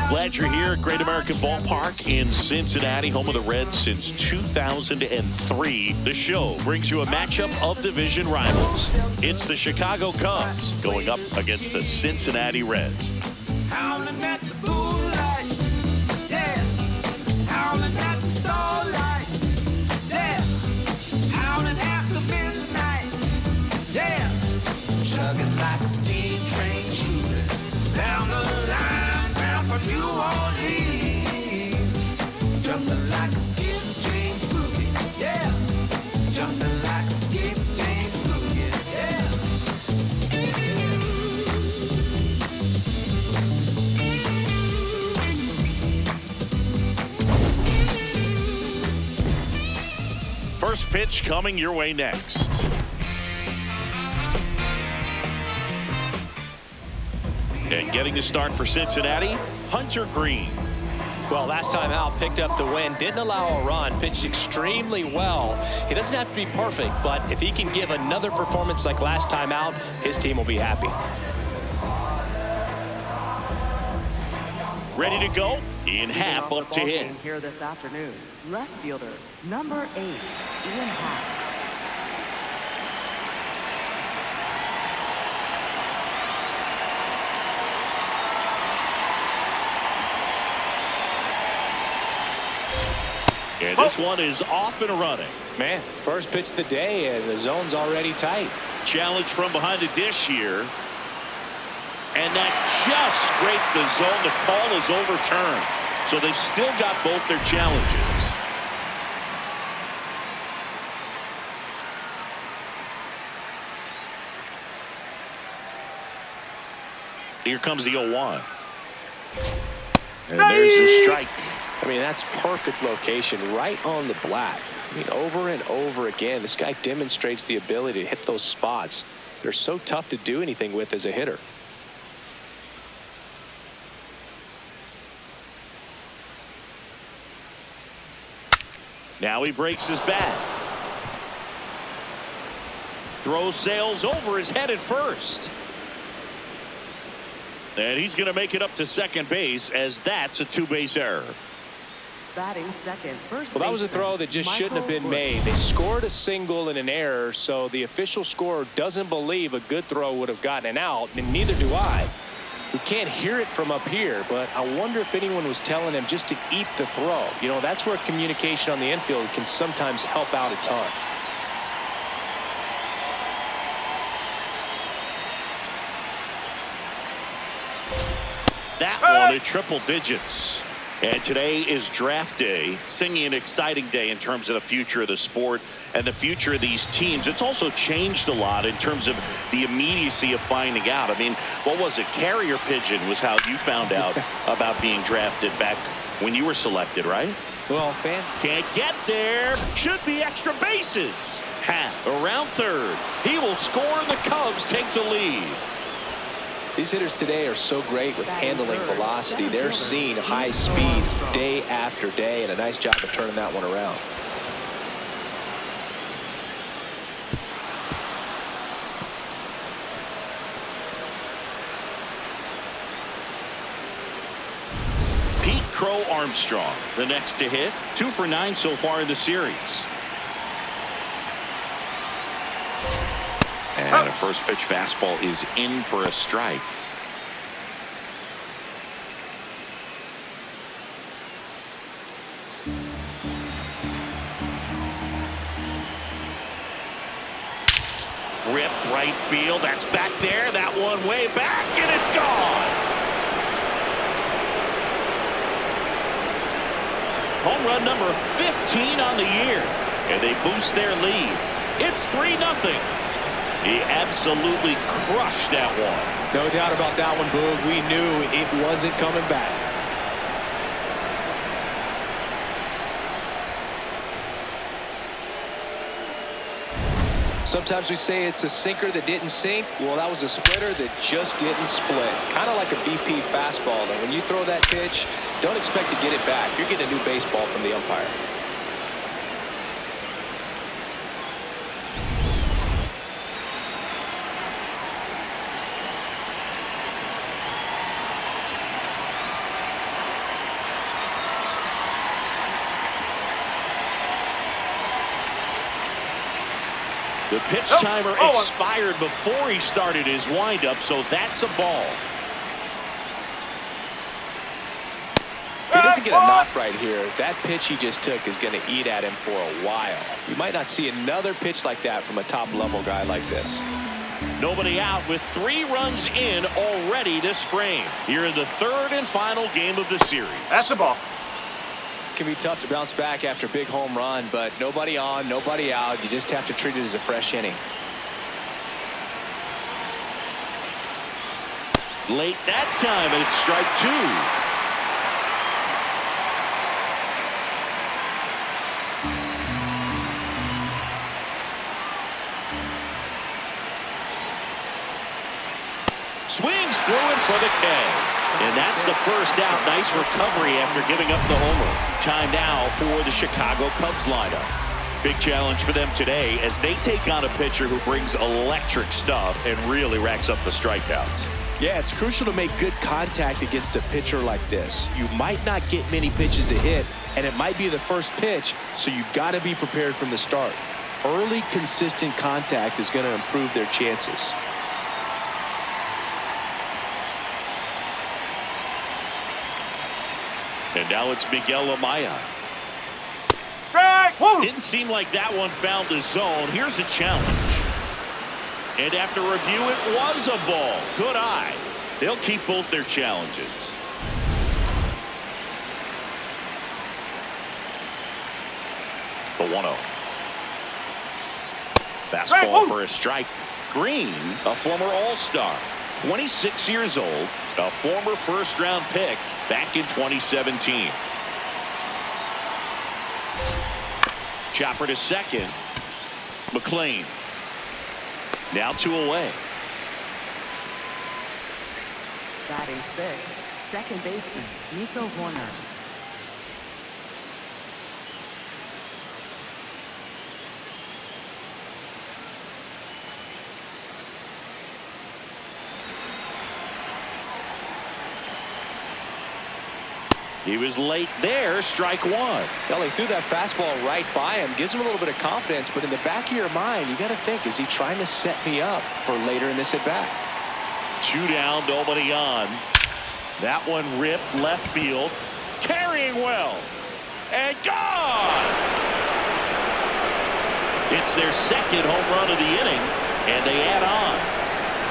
Glad you're here at Great American Ballpark in Cincinnati, home of the Reds since 2003. The show brings you a matchup of division rivals. It's the Chicago Cubs going up against the Cincinnati Reds. Howling at the moonlight, yeah. Howling at the starlight, yeah. Howling after midnight, yeah. Chugging like a steam train, shooting down the line, bound for New Orleans. Jumping like a skip James Boogie, yeah. Jumping like a skip James Boogie, yeah. First pitch coming your way next. And getting the start for Cincinnati, Hunter Greene. Well, last time out, picked up the win, didn't allow a run, pitched extremely well. He doesn't have to be perfect, but if he can give another performance like last time out, his team will be happy. Ready to go? Ian Happ up to hit. Here this afternoon, left fielder, number 8, Ian Happ. And this one is off and running. Man, first pitch of the day, and the zone's already tight. Challenge from behind the dish here. And that just scraped the zone. The call is overturned. So they've still got both their challenges. Here comes the 0-1. And there's the strike. I mean, that's perfect location, right on the black. I mean, over and over again, this guy demonstrates the ability to hit those spots. They're so tough to do anything with as a hitter. Now he breaks his bat. Throw sails over his head at first. And he's going to make it up to second base, as that's a two-base error. Batting second, first well, that was a throw that just shouldn't have been made. They scored a single and an error, so the official scorer doesn't believe a good throw would have gotten an out, and neither do I. We can't hear it from up here, but I wonder if anyone was telling him just to eat the throw. You know, that's where communication on the infield can sometimes help out a ton. That one at triple digits. And today is draft day, singing an exciting day in terms of the future of the sport and the future of these teams. It's also changed a lot in terms of the immediacy of finding out. I mean, what was it? Carrier pigeon was how you found out about being drafted back when you were selected, right? Well, fan can't get there. Should be extra bases. Happ around third. He will score and the Cubs take the lead. These hitters today are so great with handling velocity. They're seeing high speeds day after day, and a nice job of turning that one around. Pete Crow-Armstrong, the next to hit. 2 for 9 so far in the series. And a first pitch fastball is in for a strike. Ripped right field. That's back there. That one way back, and it's gone. Home run number 15 on the year, and they boost their lead. It's 3-0. He absolutely crushed that one. No doubt about that one, Boog. We knew it wasn't coming back. Sometimes we say it's a sinker that didn't sink. Well, that was a splitter that just didn't split. Kind of like a BP fastball. And when you throw that pitch, don't expect to get it back. You're getting a new baseball from the umpire. The pitch timer expired before he started his windup, so that's a ball. If he doesn't get a knock right here, that pitch he just took is going to eat at him for a while. You might not see another pitch like that from a top-level guy like this. Nobody out with 3 runs in already this frame. Here in the 3rd and final game of the series. That's the ball. Can be tough to bounce back after a big home run, but nobody on, nobody out. You just have to treat it as a fresh inning. Late that time, and it's strike 2. Swings through it for the K. And that's the first out. Nice recovery after giving up the homer. Time now for the Chicago Cubs lineup. Big challenge for them today as they take on a pitcher who brings electric stuff and really racks up the strikeouts. Yeah, it's crucial to make good contact against a pitcher like this. You might not get many pitches to hit, and it might be the first pitch, so you've got to be prepared from the start. Early, consistent contact is going to improve their chances. And now it's Miguel Amaya. Didn't seem like that one found the zone. Here's the challenge. And after review, it was a ball. Good eye. They'll keep both their challenges. The 1-0. Fastball for a strike. Greene, a former All-Star, 26 years old, a former first-round pick back in 2017. Chopper to second. McLain. Now 2 away. Batting 6th, second baseman, Nico Hoerner. He was late there, strike 1. Well, he threw that fastball right by him, gives him a little bit of confidence, but in the back of your mind, you got to think, is he trying to set me up for later in this at bat? 2 down, nobody on. That one ripped left field, carrying well, and gone. It's their second home run of the inning, and they add on.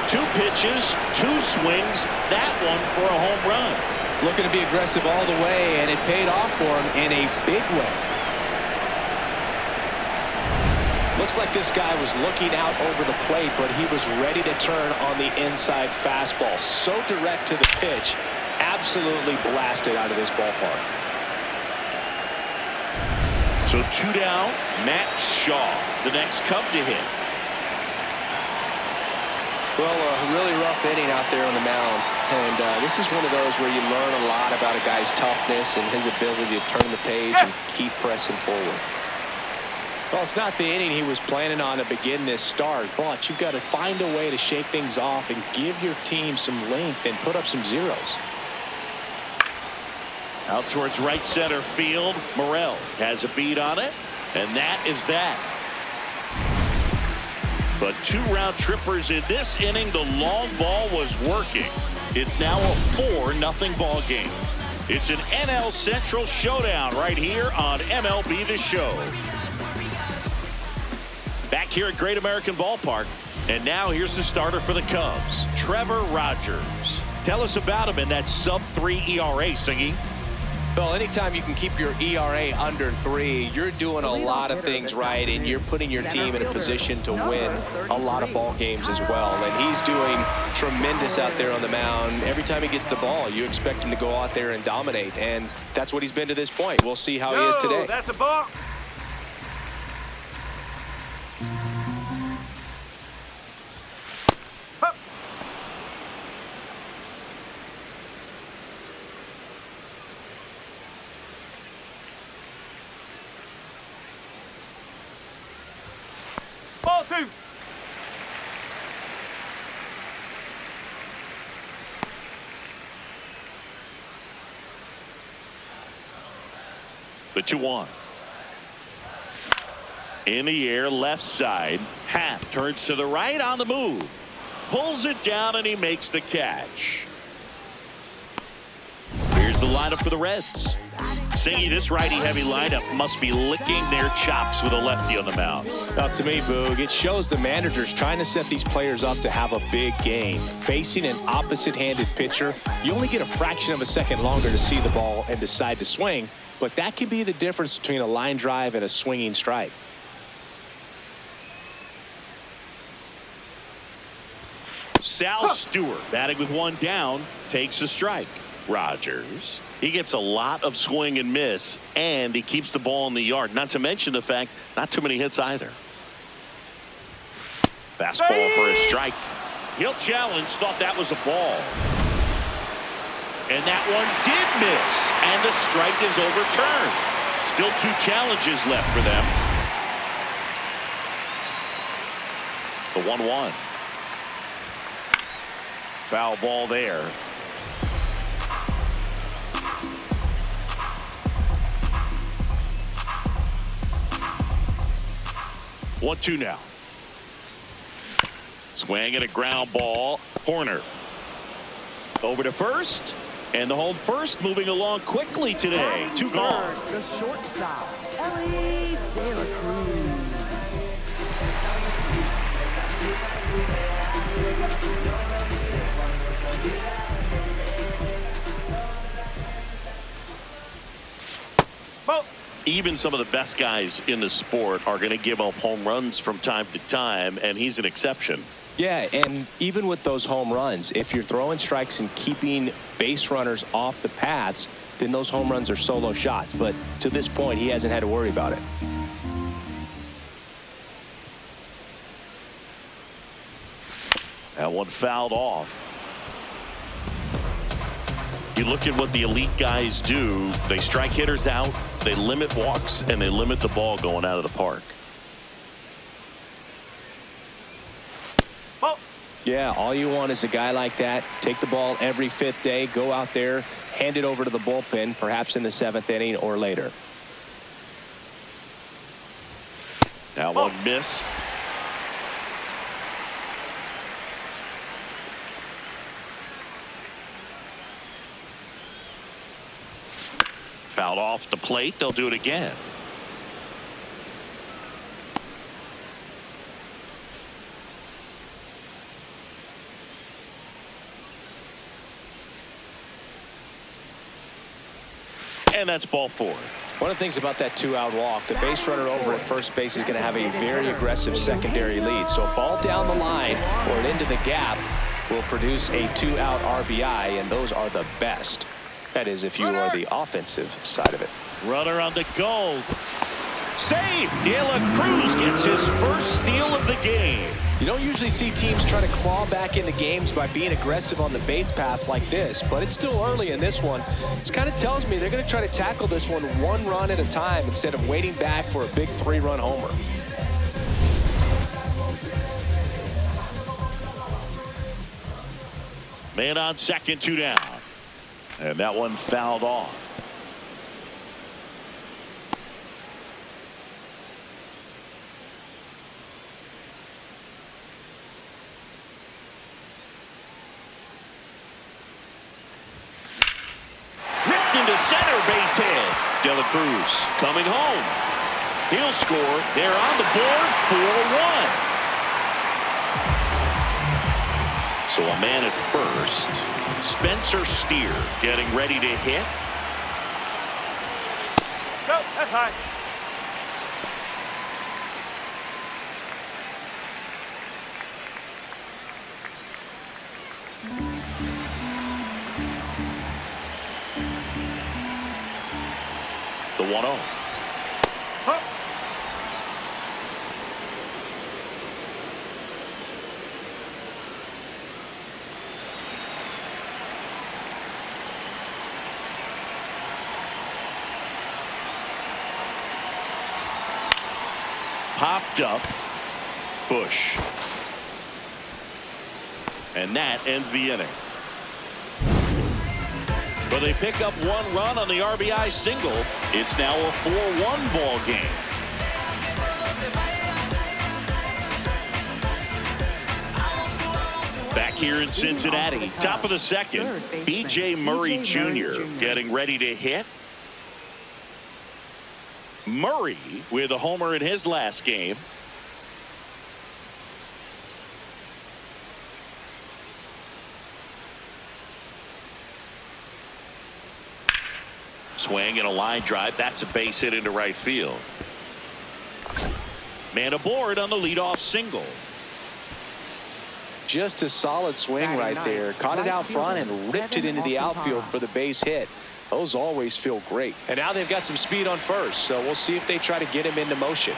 2 pitches, 2 swings, that one for a home run. Looking to be aggressive all the way, and it paid off for him in a big way. Looks like this guy was looking out over the plate, but he was ready to turn on the inside fastball. So direct to the pitch, absolutely blasted out of this ballpark. So 2 down, Matt Shaw, the next Cub to hit. Well, a really rough inning out there on the mound. And this is one of those where you learn a lot about a guy's toughness and his ability to turn the page and keep pressing forward. Well, it's not the inning he was planning on to begin this start, but you've got to find a way to shake things off and give your team some length and put up some zeros. Out towards right center field. Morel has a beat on it, and that is that. But 2 round trippers in this inning. The long ball was working. It's now a 4-0 ball game. It's an NL Central showdown right here on MLB The Show. Back here at Great American Ballpark. And now here's the starter for the Cubs, Trevor Rogers. Tell us about him in that sub-3 ERA, Singy. Well, anytime you can keep your ERA under 3, you're doing a lot of things right, and you're putting your team in a position to win a lot of ball games as well. And he's doing tremendous out there on the mound. Every time he gets the ball, you expect him to go out there and dominate, and that's what he's been to this point. We'll see how he is today. That's a ball. The 2-1. In the air, left side. Happ turns to the right on the move. Pulls it down, and he makes the catch. Here's the lineup for the Reds. Singy, this righty-heavy lineup must be licking their chops with a lefty on the mound. Now, to me, Boog, it shows the managers trying to set these players up to have a big game. Facing an opposite-handed pitcher, you only get a fraction of a second longer to see the ball and decide to swing, but that can be the difference between a line drive and a swinging strike. Sal Stewart, batting with one down, takes a strike. Rogers, he gets a lot of swing and miss, and he keeps the ball in the yard. Not to mention the fact, not too many hits either. Fastball for a strike. He'll challenge, thought that was a ball. And that one did miss, and the strike is overturned. Still 2 challenges left for them. The 1-1. Foul ball there. One, 2 now. Swing and a ground ball. Hoerner over to first, and the home first moving along quickly today. 2 gone. The shortstop, Elly De La Cruz. Even some of the best guys in the sport are going to give up home runs from time to time, and he's an exception. Yeah, and even with those home runs, if you're throwing strikes and keeping base runners off the paths, then those home runs are solo shots. But to this point, he hasn't had to worry about it. That one fouled off. You look at what the elite guys do. They strike hitters out, they limit walks, and they limit the ball going out of the park. Yeah, all you want is a guy like that. Take the ball every 5th day, go out there, hand it over to the bullpen, perhaps in the 7th inning or later. That one missed. Fouled off the plate. They'll do it again. And that's ball 4. One of the things about that 2-out walk, the base runner over at first base is going to have a very aggressive secondary lead. So a ball down the line or into the gap will produce a 2-out RBI, and those are the best. That is, if you are the offensive side of it. Runner on the go. Save. De La Cruz gets his first steal of the game. You don't usually see teams try to claw back into games by being aggressive on the base pass like this, but it's still early in this one. This kind of tells me they're going to try to tackle this one 1 run at a time instead of waiting back for a big 3-run homer. Man on second, 2 down. And that one fouled off. Ripped into center, base hit. De La Cruz coming home. He'll score. They're on the board, 4-1. So a man at first. Spencer Steer getting ready to hit. Go, that's high. The 1-0. Popped up. Busch. And that ends the inning. But they pick up 1 run on the RBI single. It's now a 4-1 ball game. Back here in Cincinnati, top of the second, B.J. Murray Jr. getting ready to hit. Murray with a homer in his last game. Swing and a line drive. That's a base hit into right field. Man aboard on the leadoff single. Just a solid swing right there. Caught it out front and ripped it into the outfield for the base hit. Those always feel great. And now they've got some speed on first, so we'll see if they try to get him into motion.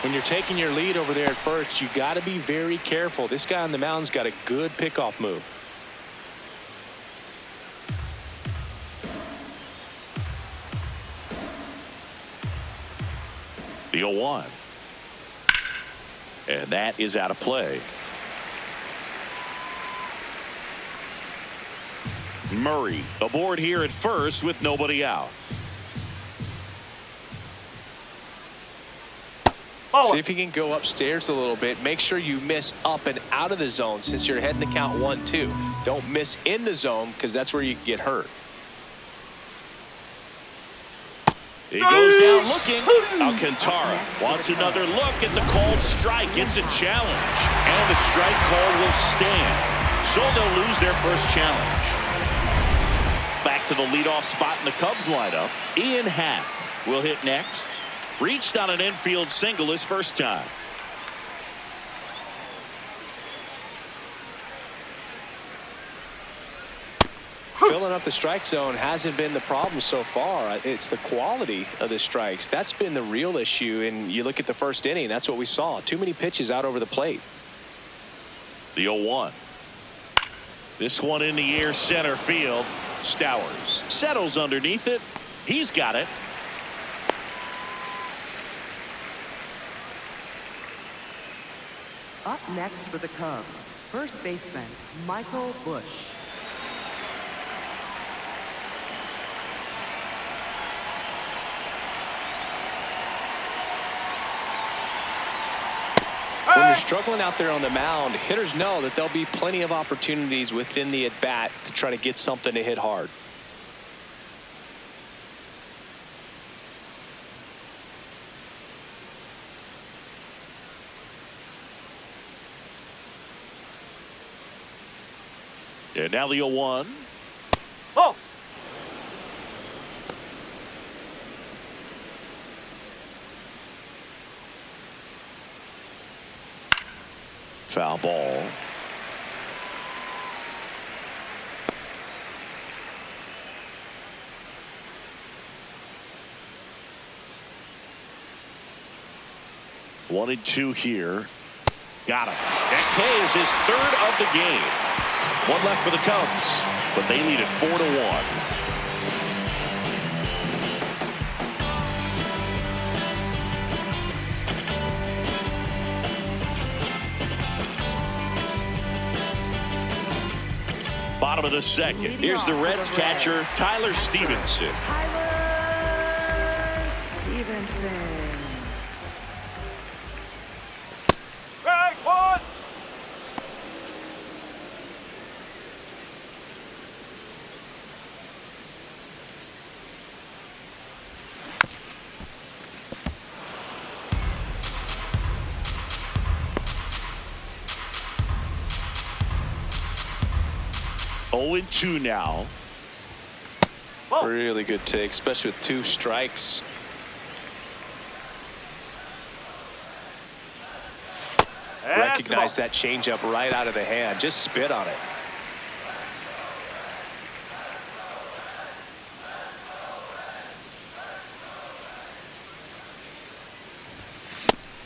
When you're taking your lead over there at first, you got to be very careful. This guy on the mound's got a good pickoff move. The 0-1. And that is out of play. Murray aboard here at first with nobody out. See if you can go upstairs a little bit. Make sure you miss up and out of the zone since you're heading the count 1-2. Don't miss in the zone because that's where you get hurt. He goes down looking. Alcantara wants another look at the called strike. It's a challenge. And the strike call will stand. So they'll lose their first challenge. Back to the leadoff spot in the Cubs lineup. Ian Happ will hit next. Reached on an infield single his first time. Filling up the strike zone hasn't been the problem so far. It's the quality of the strikes. That's been the real issue. And you look at the first inning, that's what we saw. Too many pitches out over the plate. The 0-1. This one in the air center field. Stowers settles underneath it. He's got it. Up next for the Cubs, first baseman Michael Busch. When you're struggling out there on the mound, hitters know that there'll be plenty of opportunities within the at-bat to try to get something to hit hard. And now the 0-1. Oh! Foul ball. One and two here. Got him. That K is his third of the game. One left for the Cubs, but they lead it 4-1. Bottom of the second. Here's the Reds catcher, Tyler Stephenson. Tyler Stephenson. Strike one! Oh, 2 now. Really good take, especially with 2 strikes. Recognize that changeup right out of the hand. Just spit on it.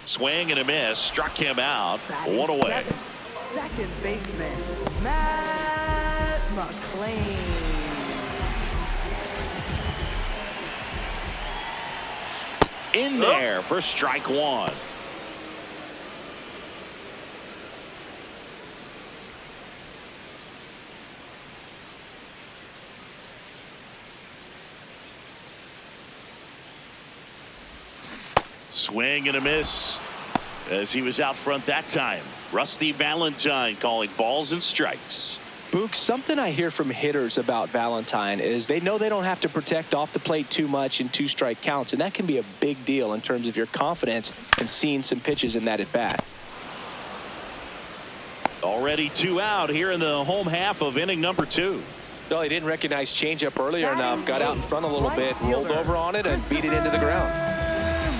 Swing and a miss. Struck him out. One away. Second baseman Matt McLain. In there for strike one. Swing and a miss as he was out front that time. Rusty Valentine calling balls and strikes. Book, something I hear from hitters about Valentine is they know they don't have to protect off the plate too much in 2-strike counts, and that can be a big deal in terms of your confidence and seeing some pitches in that at bat. Already 2 out here in the home half of inning number 2. No, he didn't recognize changeup earlier enough. Got out in front a little bit, rolled over on it, and beat it into the ground.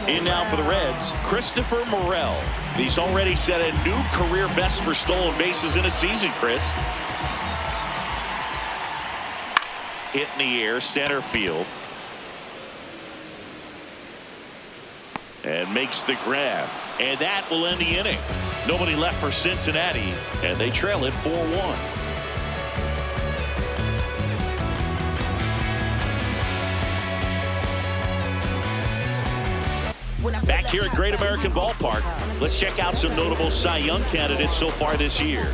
In now for the Reds, Christopher Morel. He's already set a new career best for stolen bases in a season, Chris. Hit in the air, center field. And makes the grab. And that will end the inning. Nobody left for Cincinnati, and they trail it 4-1. Back here at Great American Ballpark, let's check out some notable Cy Young candidates so far this year.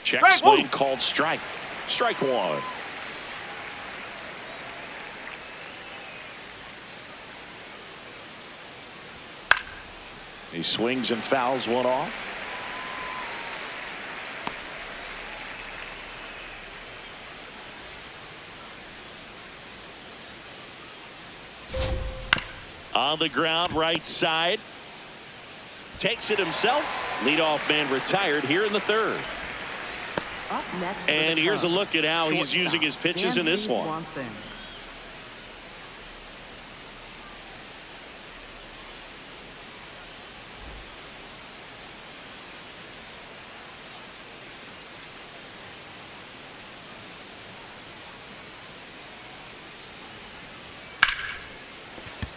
Check swing called strike. Strike one. He swings and fouls one off. On the ground, right side. Takes it himself. Leadoff man retired here in the third. Up next and here's a look at how he's using his pitches in this one. Swanson.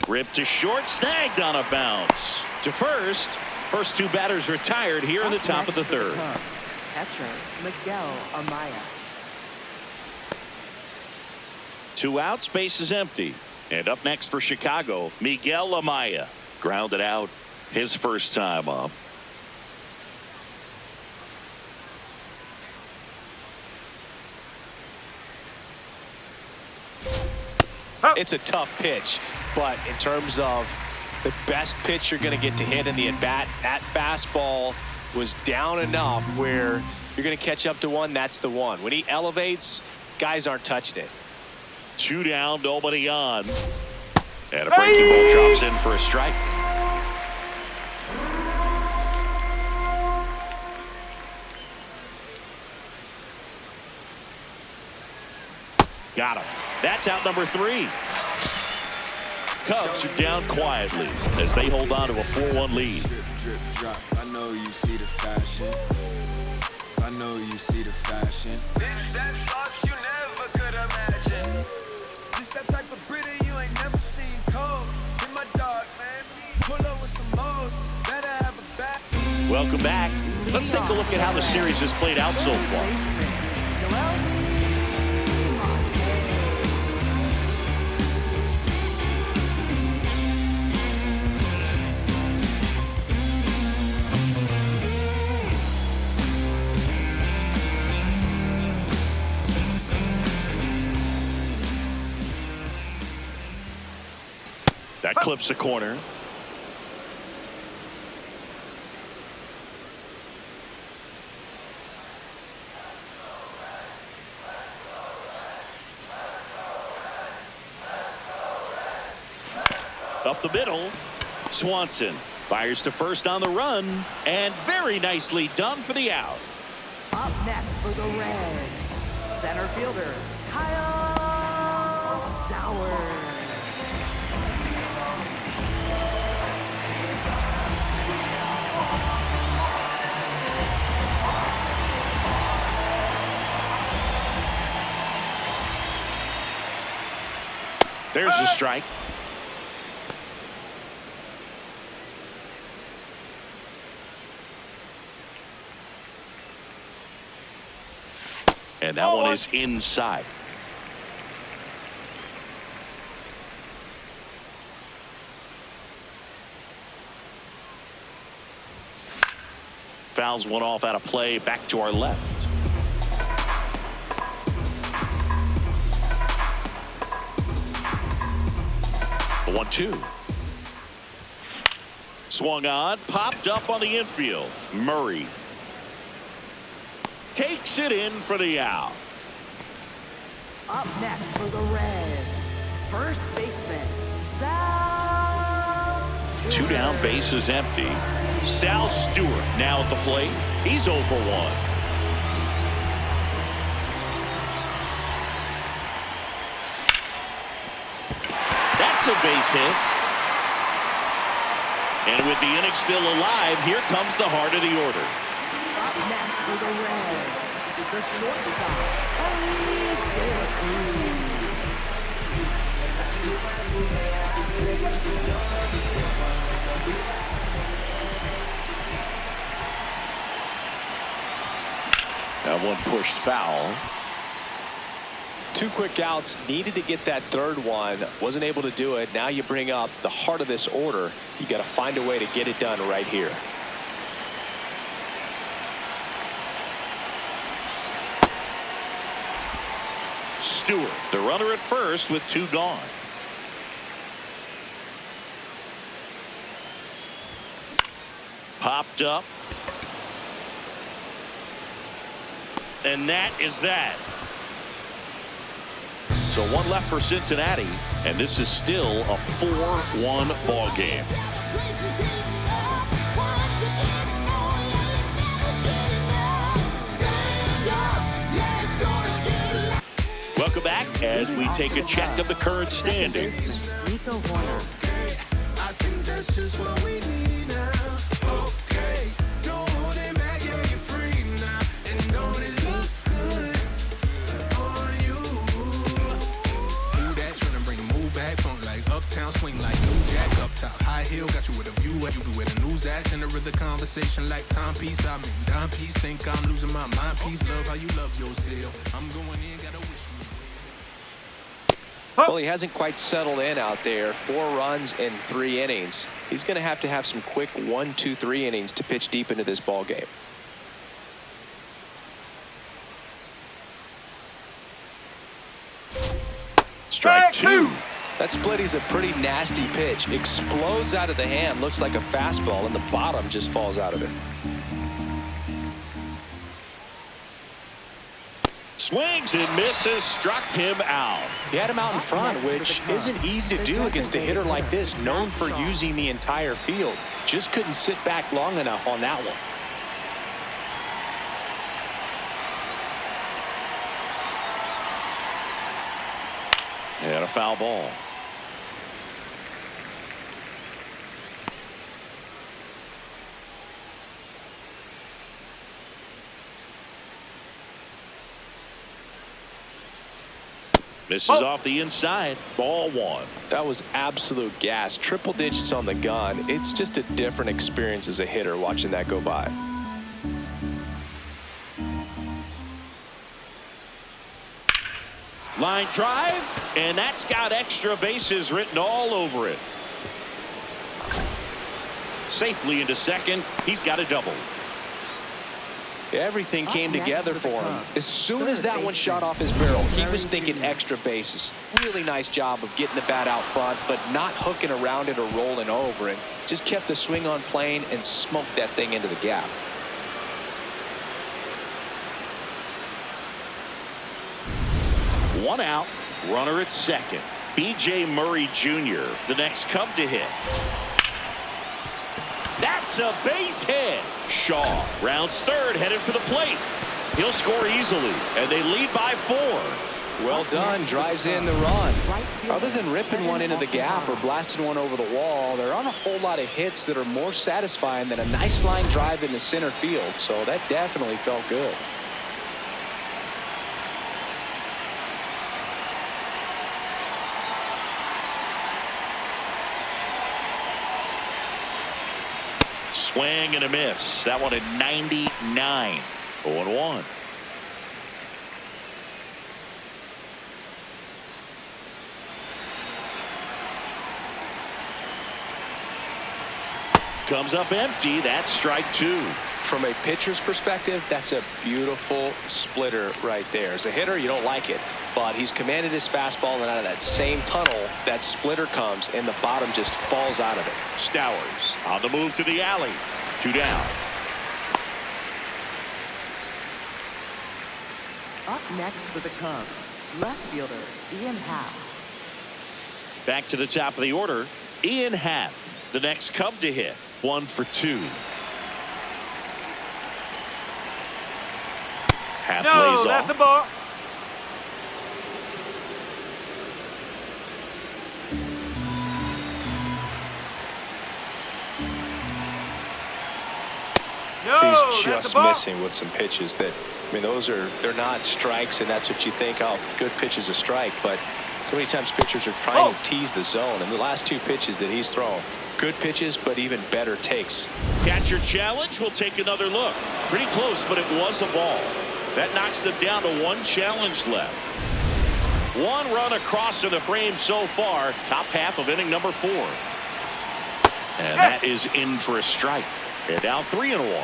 Ripped to short, snagged on a bounce. To first. First 2 batters retired here in the top of the third. Catcher Miguel Amaya. 2 outs, base is empty. And up next for Chicago, Miguel Amaya. Grounded out his first time up. It's a tough pitch, but in terms of the best pitch you're going to get to hit in the at-bat, that fastball was down enough where you're going to catch up to one. That's the one. When he elevates, guys aren't touching it. 2 down, nobody on. And a breaking ball drops in for a strike. Got him. That's out number 3. Cubs are down quietly as they hold on to a 4-1 lead. Drip, drop. I know you see the fashion. I know you see the fashion. This that sauce you never could imagine. This that type of Brita you ain't never seen cold. In my dog, man. Pull up with some moles. Better have a back. Welcome back. Let's take a look at how the series has played out so far. That clips the corner. Up the middle. Swanson fires to first on the run, and very nicely done for the out. Up next for the Reds, center fielder Kyle Stowers. There's a strike. And that one is inside. Fouls one off out of play, back to our left. The 1-2. Swung on, popped up on the infield. Murray takes it in for the out. Up next for the Reds, first baseman, Sal Stewart. 2 down, bases empty. Sal Stewart now at the plate. He's 0 for 1. That's a base hit. And with the inning still alive, here comes the heart of the order. Up next for the Reds, the shortstop, Elly De La Cruz. That one pushed foul. 2 quick outs, needed to get that third one, wasn't able to do it. Now you bring up the heart of this order. You got to find a way to get it done right here. Stewart, the runner at first with 2 gone. Popped up. And that is that. So 1 left for Cincinnati, and this is still a 4-1 ball game. Welcome back as we take a check of the current standings. Nico Hoerner. I think that's just what we need now. Okay, don't hold it back, yeah, you're free now. And don't it look good on you? Who that tryna bring the move back? Funk like uptown, swing like New Jack up top. High heel, got you with a view. You be with the news acts and the conversation like timepiece. I mean, dime piece, think I'm losing my mind. Peace, love how you love yourself. I'm going in, gotta wish me. Well, he hasn't quite settled in out there. 4 runs in 3 innings. He's going to have some quick 1, 2, 3 innings to pitch deep into this ball game. Strike 2. That split is a pretty nasty pitch. Explodes out of the hand, looks like a fastball, and the bottom just falls out of it. Swings and misses, struck him out. He had him out in front, which isn't easy to do against a hitter like this, known for using the entire field. Just couldn't sit back long enough on that one. And a foul ball. Misses off the inside. Ball 1. That was absolute gas. Triple digits on the gun. It's just a different experience as a hitter watching that go by. Line drive, and that's got extra bases written all over it. Safely into second. He's got a double. Everything came together for him. As soon as that one shot off his barrel, he was thinking extra bases. Really nice job of getting the bat out front, but not hooking around it or rolling over it. Just kept the swing on plane and smoked that thing into the gap. One out, runner at second. B.J. Murray Jr., the next Cub to hit. That's a base hit. Shaw rounds third, headed for the plate. He'll score easily, and they lead by 4. Well done, drives in the run. Other than ripping one into the gap or blasting one over the wall, there aren't a whole lot of hits that are more satisfying than a nice line drive in the center field, so that definitely felt good. Swing and a miss. That one at 99. 0-1. comes up empty. That's strike two. From a pitcher's perspective, that's a beautiful splitter right there. As a hitter, you don't like it, but he's commanded his fastball, and out of that same tunnel, that splitter comes, and the bottom just falls out of it. Stowers on the move to the alley. 2 down. Up next for the Cubs, left fielder Ian Happ. Back to the top of the order, Ian Happ, the next Cub to hit. 1 for 2. Happ lays that's off. a ball. No, He's that's just a ball. missing with some pitches that, I mean, they're not strikes, and that's what you think, oh, good pitch is a strike, but so many times pitchers are trying to tease the zone, and the last 2 pitches that he's thrown, good pitches, but even better takes. Catcher challenge. We'll take another look. Pretty close, but it was a ball. That knocks them down to 1 challenge left. 1 run across in the frame so far. Top half of inning number 4. And that is in for a strike. They're down 3-1.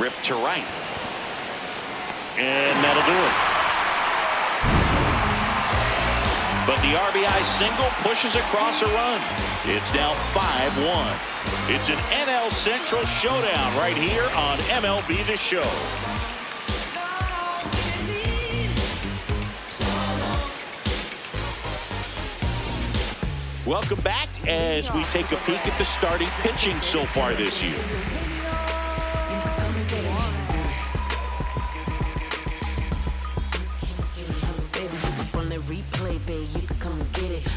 Ripped to right. And that'll do it. But the RBI single pushes across a run. It's now 5-1. It's an NL Central showdown right here on MLB The Show. Welcome back as we take a peek at the starting pitching so far this year.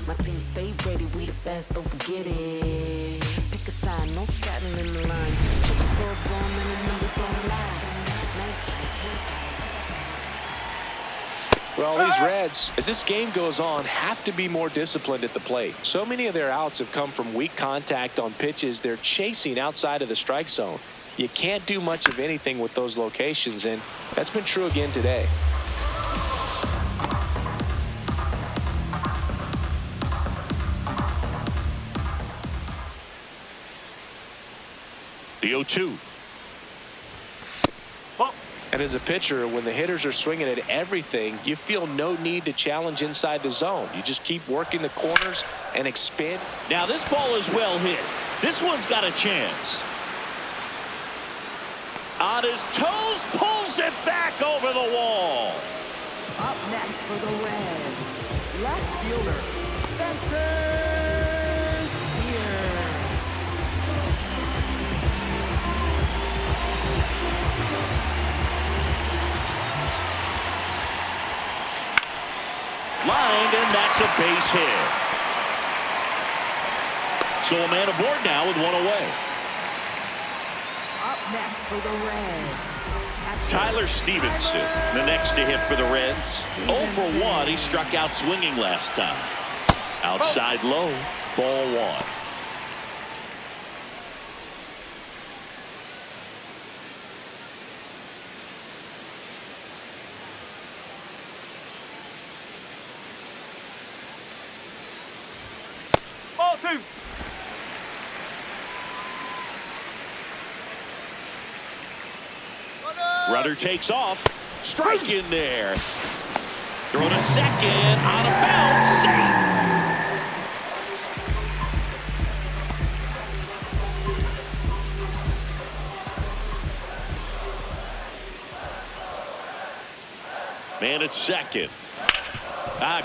My team stay ready, we the best, don't forget it. Pick a side, no straddling in the lines. Check the scoreboard, and the numbers don't lie. Well, these Reds, as this game goes on, have to be more disciplined at the plate. So many of their outs have come from weak contact on pitches they're chasing outside of the strike zone. You can't do much of anything with those locations, and that's been true again today. The 0-2. And as a pitcher, when the hitters are swinging at everything, you feel no need to challenge inside the zone. You just keep working the corners and expand. Now this ball is well hit. This one's got a chance. On his toes, pulls it back over the wall. Up next for the Reds, left fielder Spencer. Lined, and that's a base hit. So a man aboard now with 1 away. Up next for the Reds, Tyler Stephenson, the next to hit for the Reds. 0 for 1. He struck out swinging last time. Outside low, ball 1. Ball 2. Runner takes off. Strike in there. Throw to second. On a bounce. Safe. Man at second.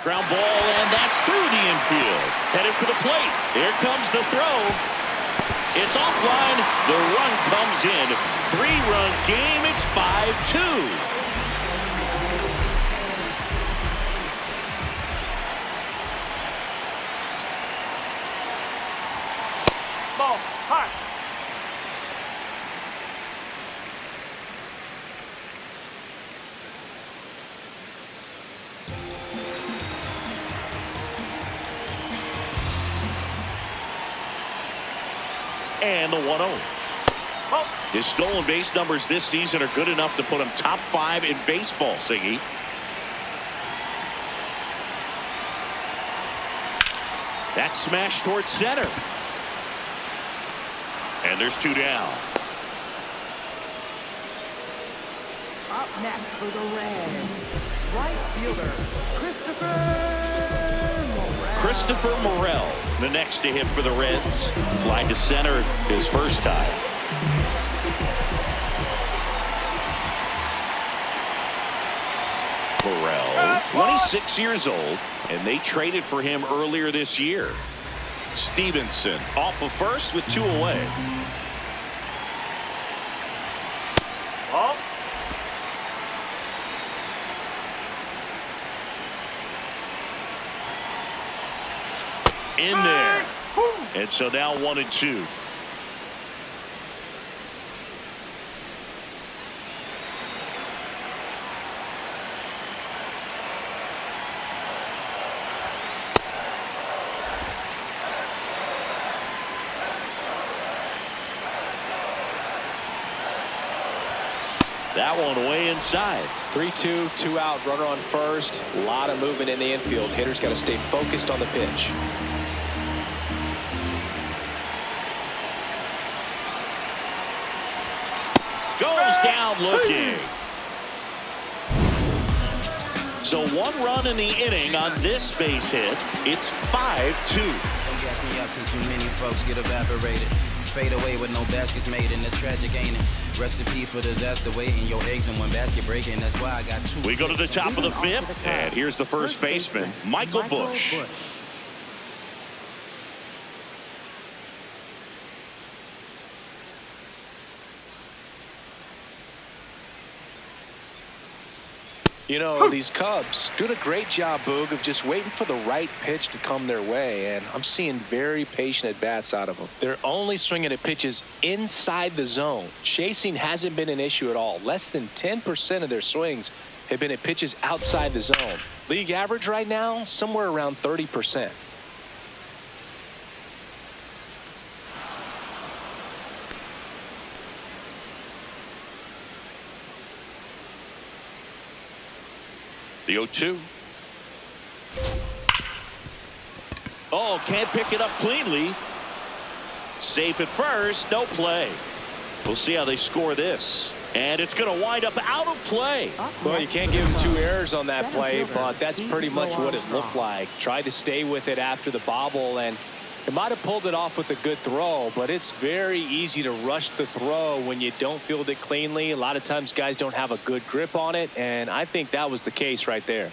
Ground ball, and that's through the infield. Headed for the plate. Here comes the throw. It's offline. The run comes in. 3-run game. It's 5-2. Ball high. And the 1-0. His stolen base numbers this season are good enough to put him top 5 in baseball, Siggy. That smash towards center. And there's 2 down. Up next for the Reds, right fielder, Christopher Morel, the next to hit for the Reds. Fly to center his first time. Morel, 26 years old, and they traded for him earlier this year. Stephenson off of first with 2 away. In there. And so now 1-2. That one way inside. 3-2, 2 out, runner on first. A lot of movement in the infield. Hitter's got to stay focused on the pitch. Goes down looking. So 1 run in the inning on this base hit. It's 5-2. Don't gas me up since too many folks get evaporated. Fade away with no baskets made, and it's tragic, ain't it? Recipe for disaster, waiting your eggs in one basket breaking. That's why I got 2. We go to the top of the 5th, and here's the first baseman, Michael Busch. You know, these Cubs doing a great job, Boog, of just waiting for the right pitch to come their way, and I'm seeing very patient at-bats out of them. They're only swinging at pitches inside the zone. Chasing hasn't been an issue at all. Less than 10% of their swings have been at pitches outside the zone. League average right now, somewhere around 30%. The 0-2. Oh, can't pick it up cleanly. Safe at first, no play. We'll see how they score this. And it's going to wind up out of play. Well, you can't give him 2 errors on that play, but that's pretty much what it looked like. Tried to stay with it after the bobble, and it might have pulled it off with a good throw, but it's very easy to rush the throw when you don't field it cleanly. A lot of times guys don't have a good grip on it, and I think that was the case right there.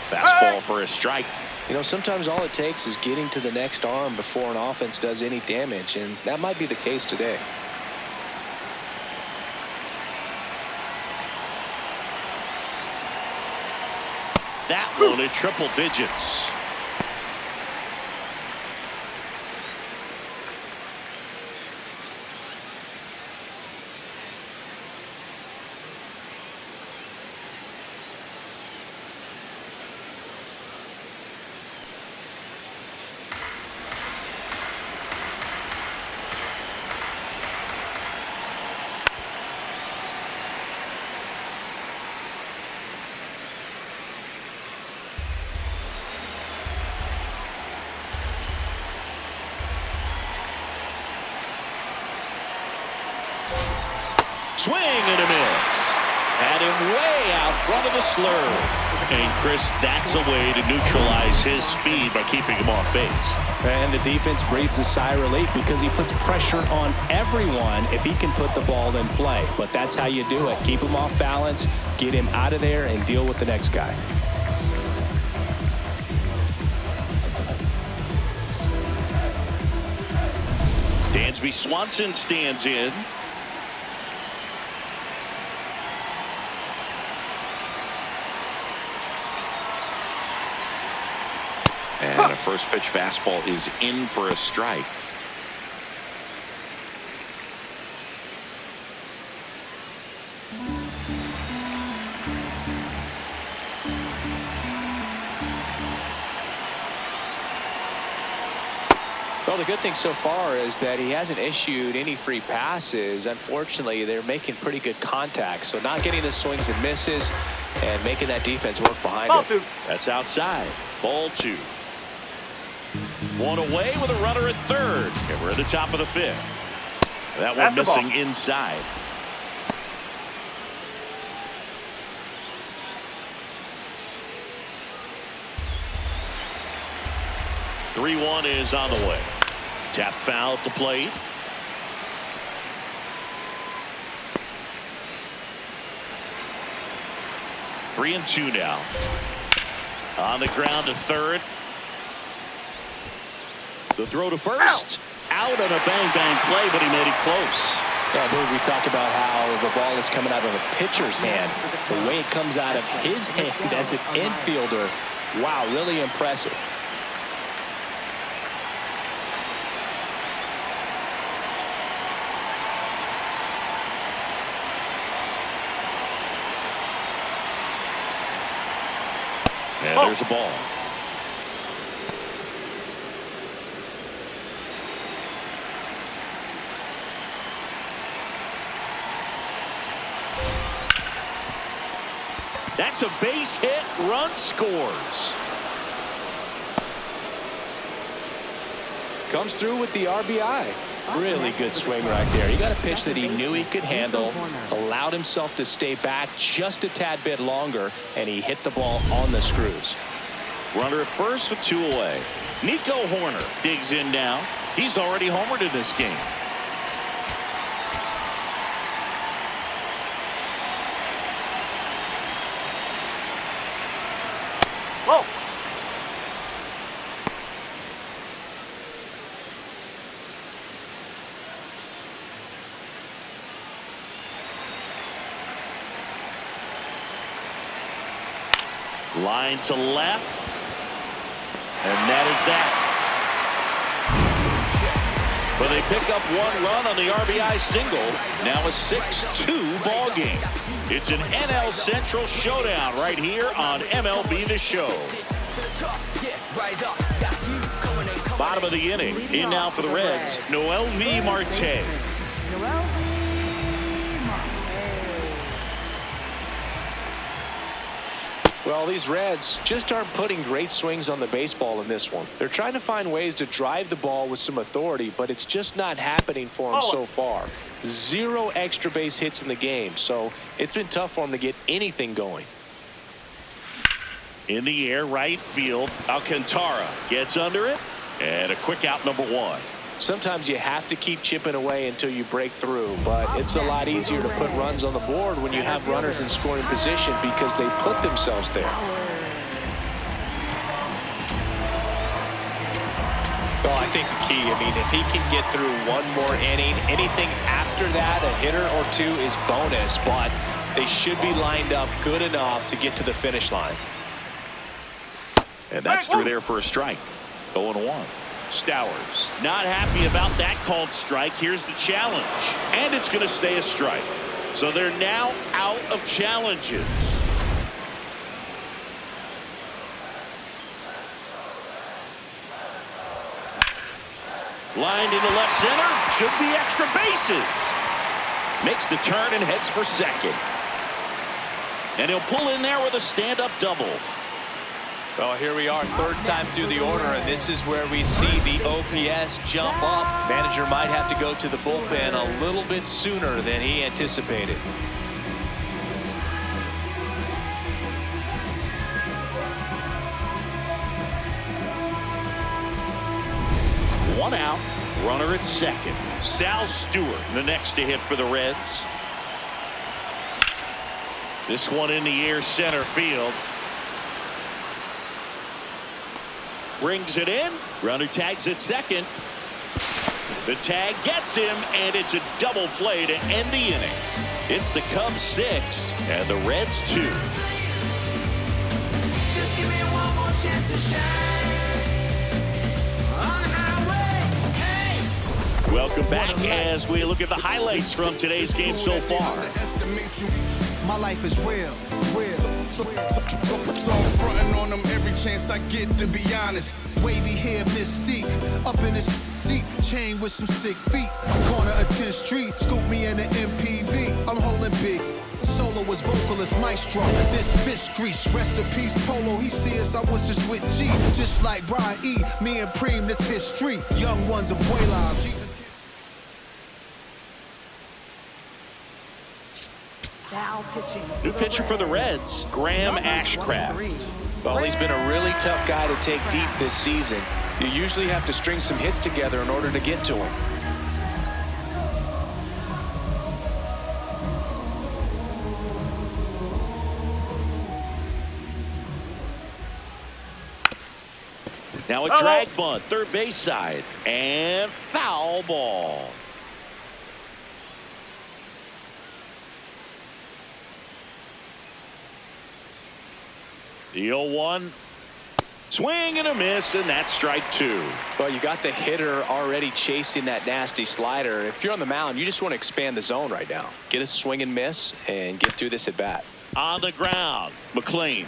Fastball for a strike. You know, sometimes all it takes is getting to the next arm before an offense does any damage, and that might be the case today. That one in triple digits. Swing and a miss. Had him way out front of the slurve. And Chris, that's a way to neutralize his speed by keeping him off base. And the defense breathes a sigh of relief because he puts pressure on everyone if he can put the ball in play. But that's how you do it. Keep him off balance, get him out of there, and deal with the next guy. Dansby Swanson stands in. And a first pitch fastball is in for a strike. Well, the good thing so far is that he hasn't issued any free passes. Unfortunately, they're making pretty good contact. So not getting the swings and misses and making that defense work behind it. That's outside. Ball 2. One away with a runner at third. And we're at the top of the 5th. That one missing inside. Three-1 is on the way. Tap foul at the plate. Three and 2 now. On the ground to third. The throw to first. Out on a bang-bang play, but he made it close. Yeah, we talk about how the ball is coming out of the pitcher's hand. The way it comes out of his hand as an infielder, wow, really impressive. And there's a ball. That's a base hit. Run scores. Comes through with the RBI. Really good swing right there. He got a pitch that he knew he could handle, allowed himself to stay back just a tad bit longer, and he hit the ball on the screws. Runner at first with 2 away. Nico Hoerner digs in now. He's already homered in this game. Whoa. Line to left. And that is that. But they pick up 1 run on the RBI single. Now a 6-2 ball game. It's an NL Central showdown right here on MLB The Show. Bottom of the inning. In now for the Reds, Noelvi Marte. Well, these Reds just aren't putting great swings on the baseball in this one. They're trying to find ways to drive the ball with some authority, but it's just not happening for them so far. 0 extra base hits in the game, so it's been tough for them to get anything going. In the air, right field. Alcantara gets under it, and a quick out, number 1. Sometimes you have to keep chipping away until you break through, but it's a lot easier to put runs on the board when you have runners in scoring position because they put themselves there. Well, I think the key, if he can get through 1 more inning, anything after that, a hitter or 2 is bonus, but they should be lined up good enough to get to the finish line. And that's through there for a strike. 0-1. Stowers not happy about that called strike. Here's the challenge, and it's going to stay a strike. So they're now out of challenges. Lined into left center, should be extra bases. Makes the turn and heads for second. And he'll pull in there with a stand-up double. Well, here we are, 3rd time through the order, and this is where we see the OPS jump up. Manager might have to go to the bullpen a little bit sooner than he anticipated. One out, runner at second. Sal Stewart, the next to hit for the Reds. This one in the air, center field. Brings it in. Runner tags at second. The tag gets him, and it's a double play to end the inning. It's the Cubs 6 and the Reds 2. Just give me one more chance to shine on the highway. Hey. Welcome back as we look at the highlights from today's game so far. My life is real, real. So I'm frontin' on them every chance I get, to be honest. Wavy hair, mystique, up in this deep chain with some sick feet. Corner of 10th Street, scoop me in an MPV. I'm holding big. Soloist, vocalist, maestro. This fish grease, rest in peace, Polo. He see us, I was just with G. Just like Ryan E, me and Preem, this history. Young ones, abuelas. Jesus. Now pitching. New pitcher for the Reds, Graham Ashcraft. Well, he's been a really tough guy to take deep this season. You usually have to string some hits together in order to get to him. Now a drag bunt, third base side, and foul ball. The 0-1. Swing and a miss, and that's strike two. Well, you got the hitter already chasing that nasty slider. If you're on the mound, you just want to expand the zone right now. Get a swing and miss and get through this at bat. On the ground, McLain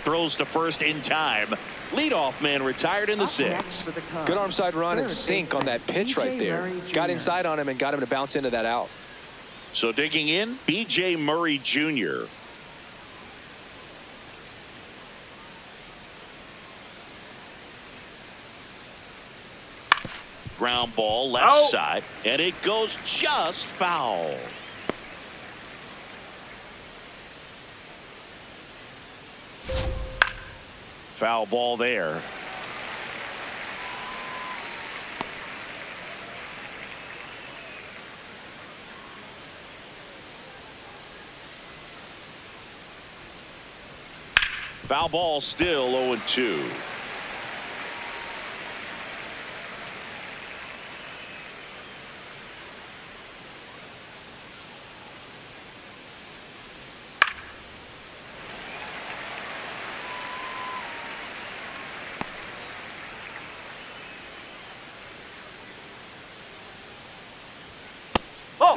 throws to first in time. Leadoff man retired in the sixth. Good arm side run and sink on that pitch right there. Got inside on him and got him to bounce into that out. So digging in, B.J. Murray Jr. Ground ball left side, and it goes just foul. Foul ball there. Foul ball still 0-2.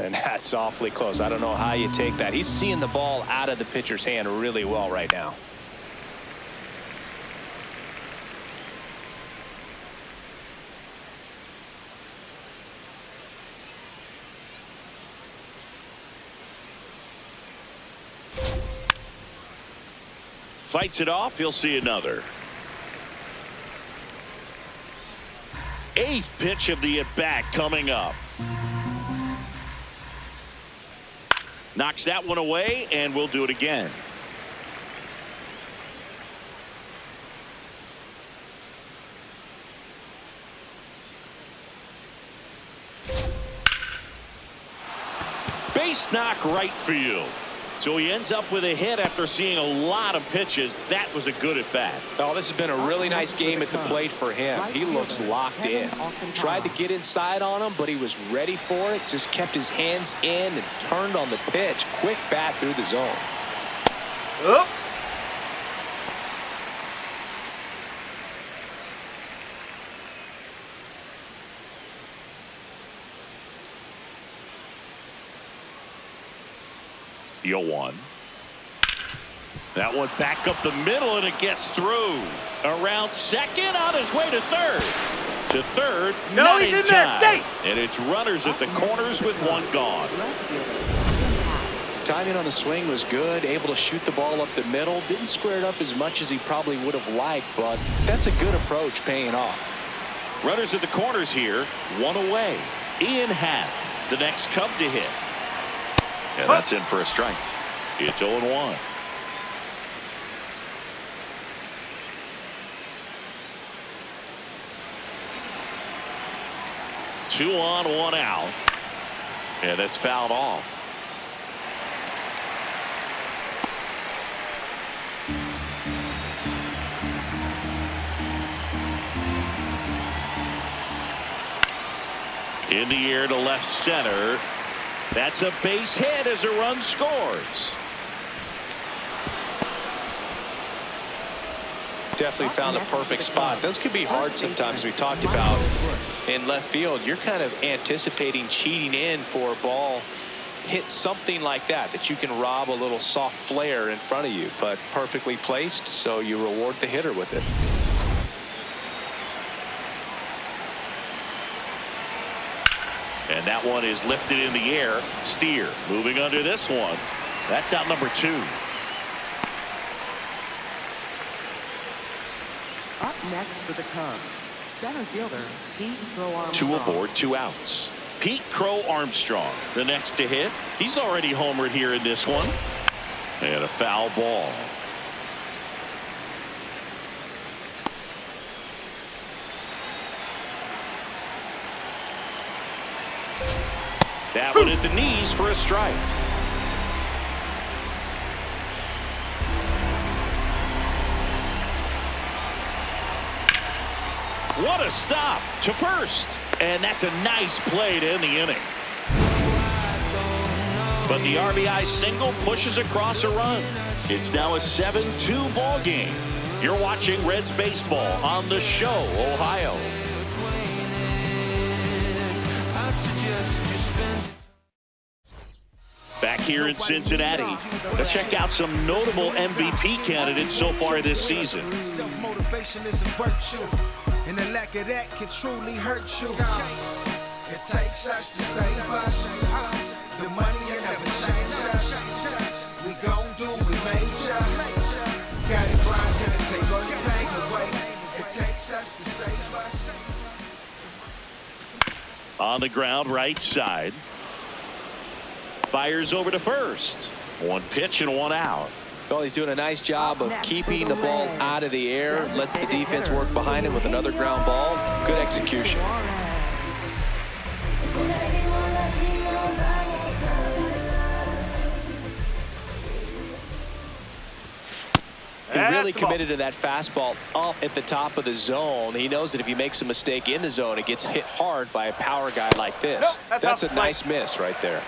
And that's awfully close. I don't know how you take that. He's seeing the ball out of the pitcher's hand really well right now. Fights it off. He'll see another. Eighth pitch of the at-bat coming up. Knocks that one away, and we'll do it again. Base knock right field. So he ends up with a hit after seeing a lot of pitches. That was a good at bat. Oh, this has been a really nice game at the plate for him. He looks locked in. Tried to get inside on him, but he was ready for it. Just kept his hands in and turned on the pitch. Quick bat through the zone. Up. The 0-1. That one back up the middle, and it gets through. Around second, on his way to third. To third, No, not he's in in there. time. Stay. And it's runners at the corners with one gone. Timing on the swing was good. Able to shoot the ball up the middle. Didn't square it up as much as he probably would have liked, but that's a good approach paying off. Runners at the corners here, one away. Ian Happ, the next Cub to hit. And that's in for a strike. It's 0-1. Two on, one out. And that's fouled off. In the air to left center. That's a base hit as a run scores. Definitely found a perfect spot. Those could be hard sometimes. We talked about in left field. You're kind of anticipating cheating in for a ball hit something like that, that you can rob a little soft flare in front of you, but perfectly placed, so you reward the hitter with it. And that one is lifted in the air. Steer moving under this one. That's out number 2. Up next for the Cubs, center fielder Pete Crow-Armstrong. 2 aboard, 2 outs. Pete Crow-Armstrong, the next to hit. He's already homered here in this one. And a foul ball. That one at the knees for a strike. What a stop to first. And that's a nice play to end the inning. But the RBI single pushes across a run. It's now a 7-2 ball game. You're watching Reds baseball on The Show, Ohio. Back here in Cincinnati, let's check out some notable MVP candidates so far this season. Self-motivation is a virtue, and the lack of that can truly hurt you. It takes us to save us. The money will never change us. We gon' do we major. Got it blind till it take all your pain away. It takes us to save us. On the ground, right side. Fires over to first. 1 pitch and 1 out. Well, he's doing a nice job of keeping the ball out of the air. Lets the defense work behind him with another ground ball. Good execution. He really committed to that fastball up at the top of the zone. He knows that if he makes a mistake in the zone, it gets hit hard by a power guy like this. That's a nice miss right there.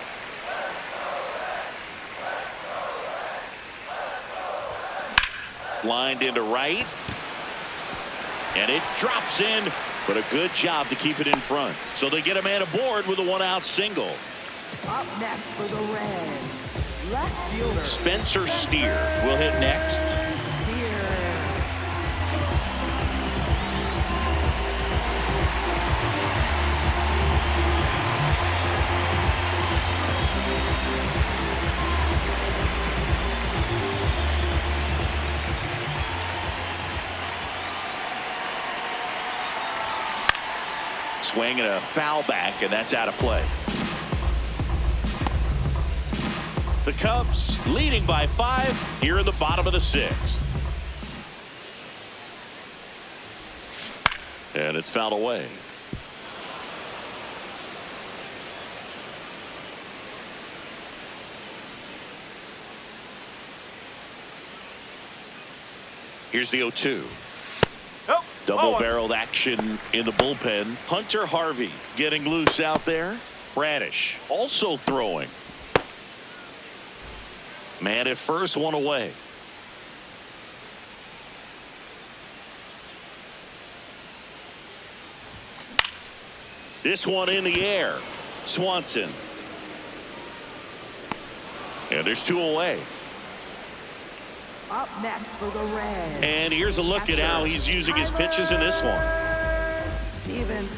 Lined into right. And it drops in, but a good job to keep it in front. So they get a man aboard with a 1-out single. Up next for the Reds, left fielder Spencer Steer will hit next. Swing and a foul back, and that's out of play. The Cubs leading by 5 here in the bottom of the 6th. And it's fouled away. Here's the 0-2. Double-barreled action in the bullpen. Hunter Harvey getting loose out there. Bradish also throwing. Man at first, 1 away. This one in the air. Swanson. And there's 2 away. Up next for the Reds. And here's a look at how he's using his pitches in this one. Stephenson.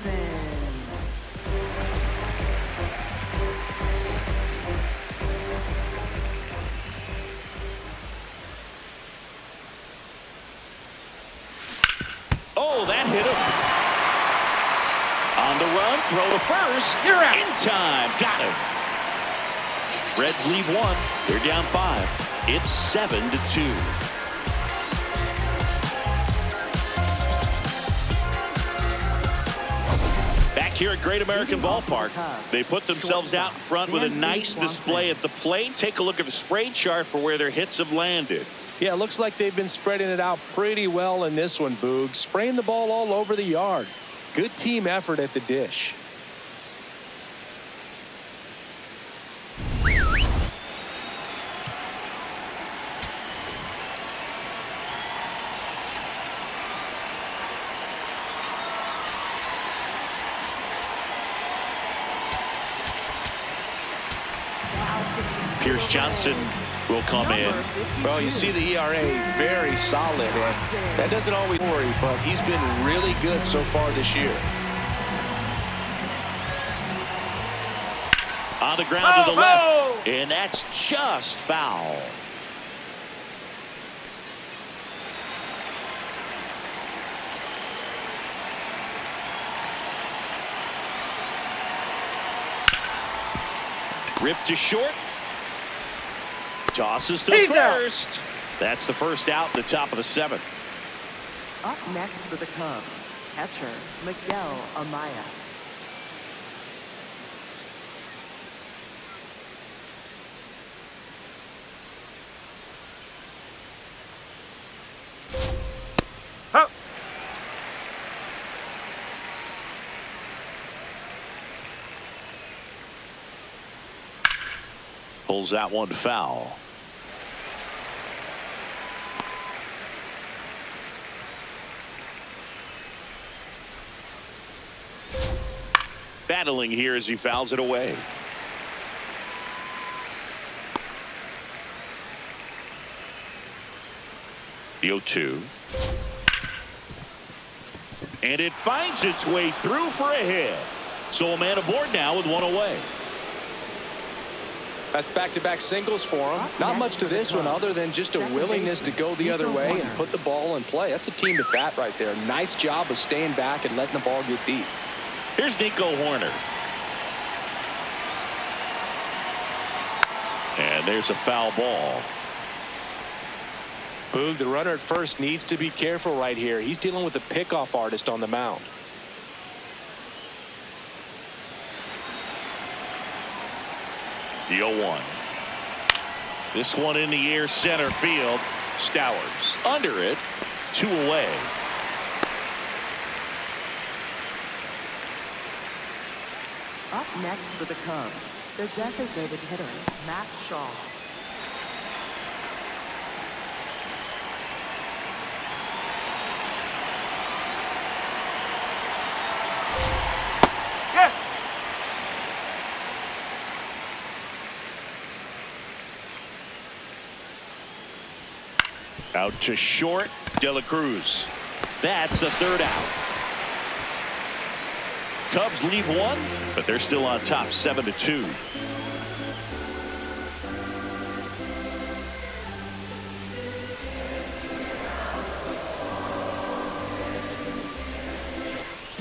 Oh, that hit him. On the run, throw to first. You're out. In time. Got him. Reds leave 1. They're down 5. It's 7-2. Back here at Great American Ballpark, they put themselves out in front with a nice display at the plate. Take a look at the spray chart for where their hits have landed. Yeah, it looks like they've been spreading it out pretty well in this one, Boog. Spraying the ball all over the yard. Good team effort at the dish. Pierce Johnson will come in. Well, you see the ERA very solid, and that doesn't always worry, but he's been really good so far this year. On the ground to the left, and that's just foul. Ripped to short. Tosses to first. That's the first out in the top of the 7th. Up next for the Cubs, catcher Miguel Amaya. Pulls that one foul. Battling here as he fouls it away. The 0-2. And it finds its way through for a hit. So a man aboard now with one away. That's back-to-back singles for him. Not much to this one other than just a willingness to go the other way and put the ball in play. That's a team at bat right there. Nice job of staying back and letting the ball get deep. Here's Nico Hoerner. And there's a foul ball. Boog, the runner at first needs to be careful right here. He's dealing with a pickoff artist on the mound. The 0-1. This one in the air, center field. Stowers under it, 2 away. Up next for the Cubs, their designated hitter, Matt Shaw. Out to short, De La Cruz. That's the 3rd out. Cubs lead 1, but they're still on top 7-2.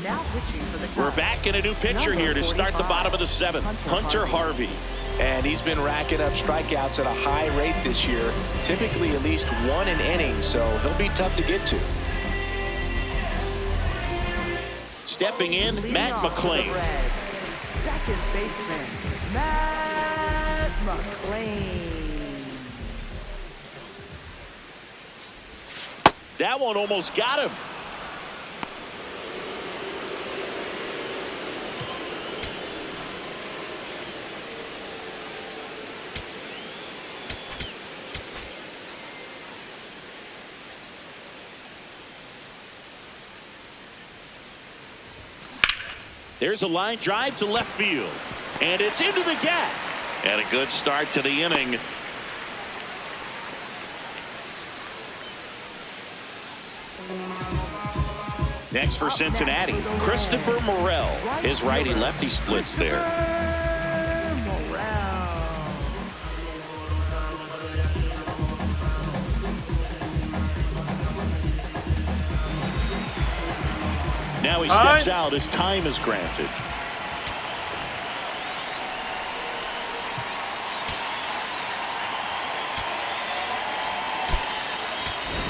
Now pitching for the Cubs. We're back in a new pitcher here to start the bottom of the 7th. Hunter Harvey. And he's been racking up strikeouts at a high rate this year, typically at least 1 an inning, so he'll be tough to get to. Stepping in, Matt McLain. Second baseman, Matt McLain. That one almost got him. There's a line drive to left field. And it's into the gap. And a good start to the inning. Next for Cincinnati, Christopher Morel. His righty-lefty splits there. Now he steps out as time is granted.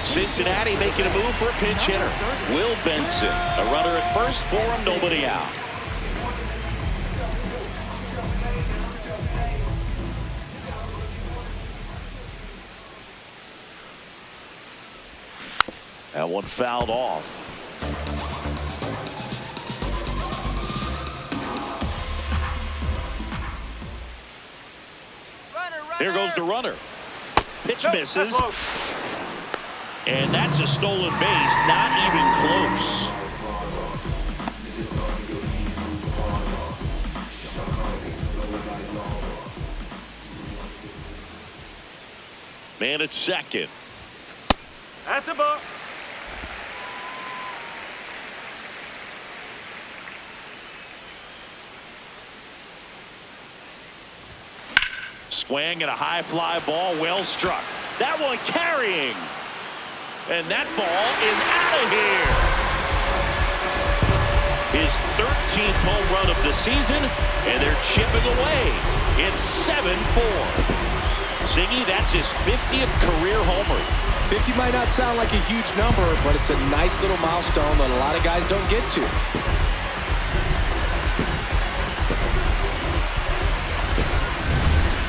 Cincinnati making a move for a pinch hitter. Will Benson, a runner at first for him, nobody out. That one fouled off. There goes the runner. Pitch misses. And that's a stolen base, not even close. man at second. That's a ball. Swing and a high fly ball, well struck. That one carrying. And that ball is out of here. His 13th home run of the season, and they're chipping away. It's 7-4. Ziggy, that's his 50th career homer. 50 might not sound like a huge number, but it's a nice little milestone that a lot of guys don't get to.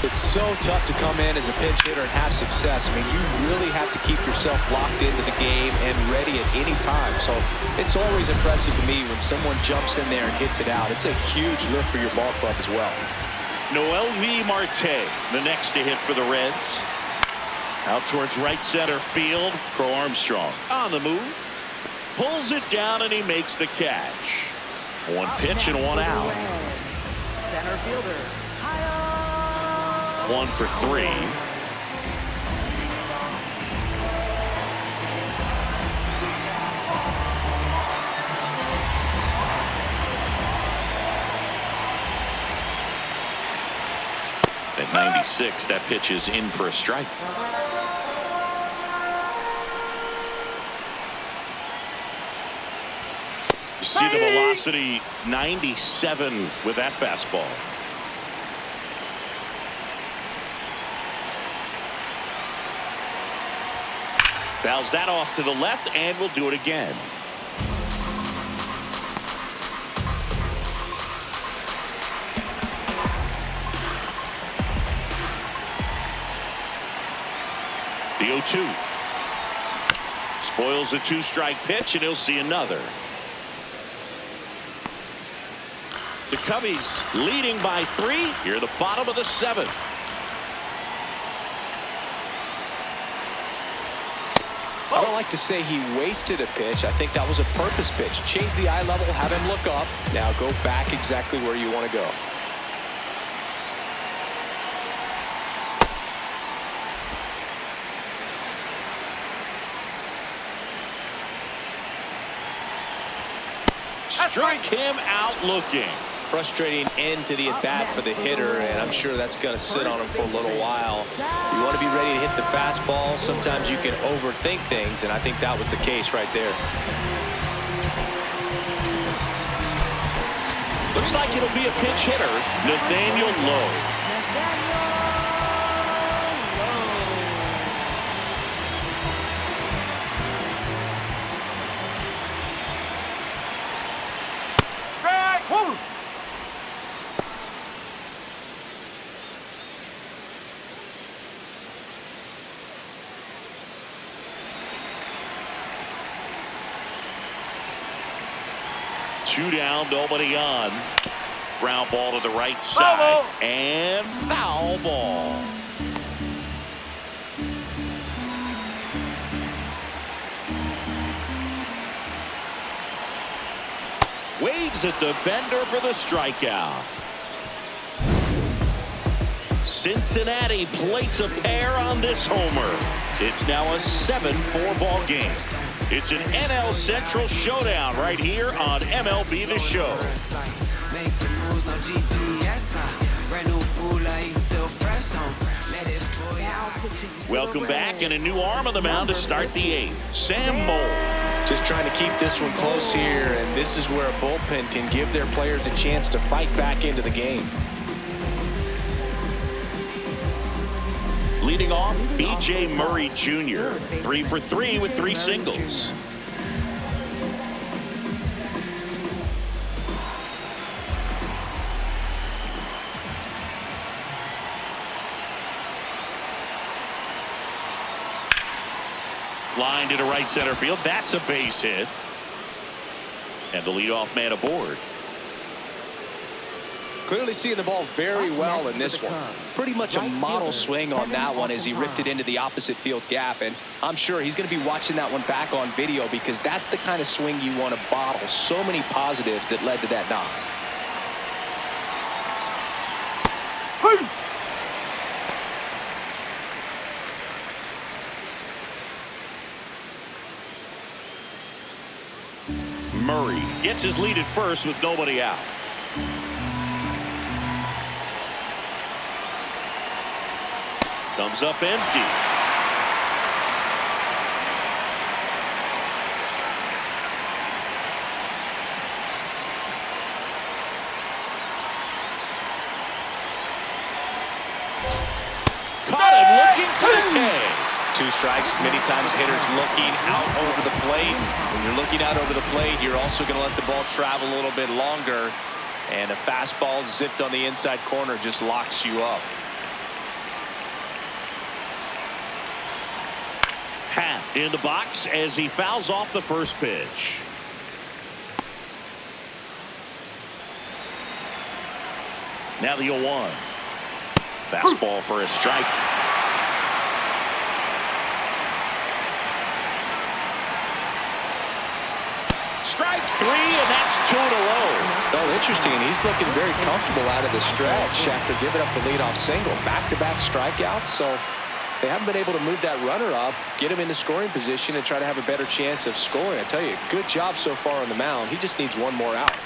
It's so tough to come in as a pinch hitter and have success. I mean, you really have to keep yourself locked into the game and ready at any time. So it's always impressive to me when someone jumps in there and hits it out. It's a huge lift for your ball club as well. Noelvi Marte, the next to hit for the Reds. Out towards right center field. Crow-Armstrong on the move. Pulls it down and he makes the catch. One pitch and one out. Center fielder. 1 for 3. At 96, that pitch is in for a strike. You see the velocity, 97 with that fastball. Fouls that off to the left, and we'll do it again. The 0-2. Spoils the 2-strike pitch, and he'll see another. The Cubbies leading by 3 here at the bottom of the 7th. I don't like to say he wasted a pitch. I think that was a purpose pitch. Change the eye level, have him look up. Now go back exactly where you want to go. Strike him out looking. Frustrating end to the at-bat for the hitter, and I'm sure that's going to sit on him for a little while. You want to be ready to hit the fastball. Sometimes you can overthink things, and I think that was the case right there. Looks like it'll be a pinch hitter, Nathaniel Lowe. Two down, nobody on. Ground ball to the right side. And foul ball. Waves at the bender for the strikeout. Cincinnati plates a pair on this homer. It's now a 7-4 ball game. It's an NL Central showdown right here on MLB The Show. Welcome back, and a new arm on the mound to start the 8th. Sam Moll. Just trying to keep this one close here, and this is where a bullpen can give their players a chance to fight back into the game. Leading off, B.J. Murray Jr. 3 for 3 with 3 singles. Line to right center field. That's a base hit. And the leadoff man aboard. Clearly seeing the ball very well in this one. Pretty much a model swing on that one as he ripped it into the opposite field gap. And I'm sure he's going to be watching that one back on video because that's the kind of swing you want to bottle. So many positives that led to that knock. Murray gets his lead at first with nobody out. Comes up empty. Caught him looking for the K. 2 strikes. Many times hitters looking out over the plate. When you're looking out over the plate, you're also going to let the ball travel a little bit longer. And a fastball zipped on the inside corner just locks you up. Happ in the box as he fouls off the first pitch. Now the 0-1. Fastball for a strike. Strike 3, and that's 2 in a row. Oh, interesting. He's looking very comfortable out of the stretch after giving up the leadoff single. Back-to-back strikeouts, so they haven't been able to move that runner up, get him into scoring position, and try to have a better chance of scoring. I tell you, good job so far on the mound. He just needs one more out.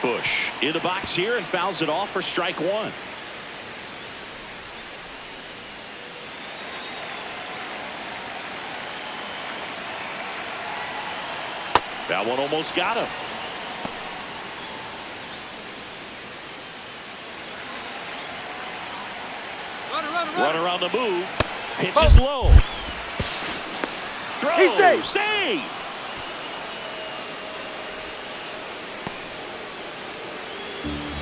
Busch in the box here and fouls it off for strike 1. That one almost got him. Runner on the move. Pitches low. Throw. Save.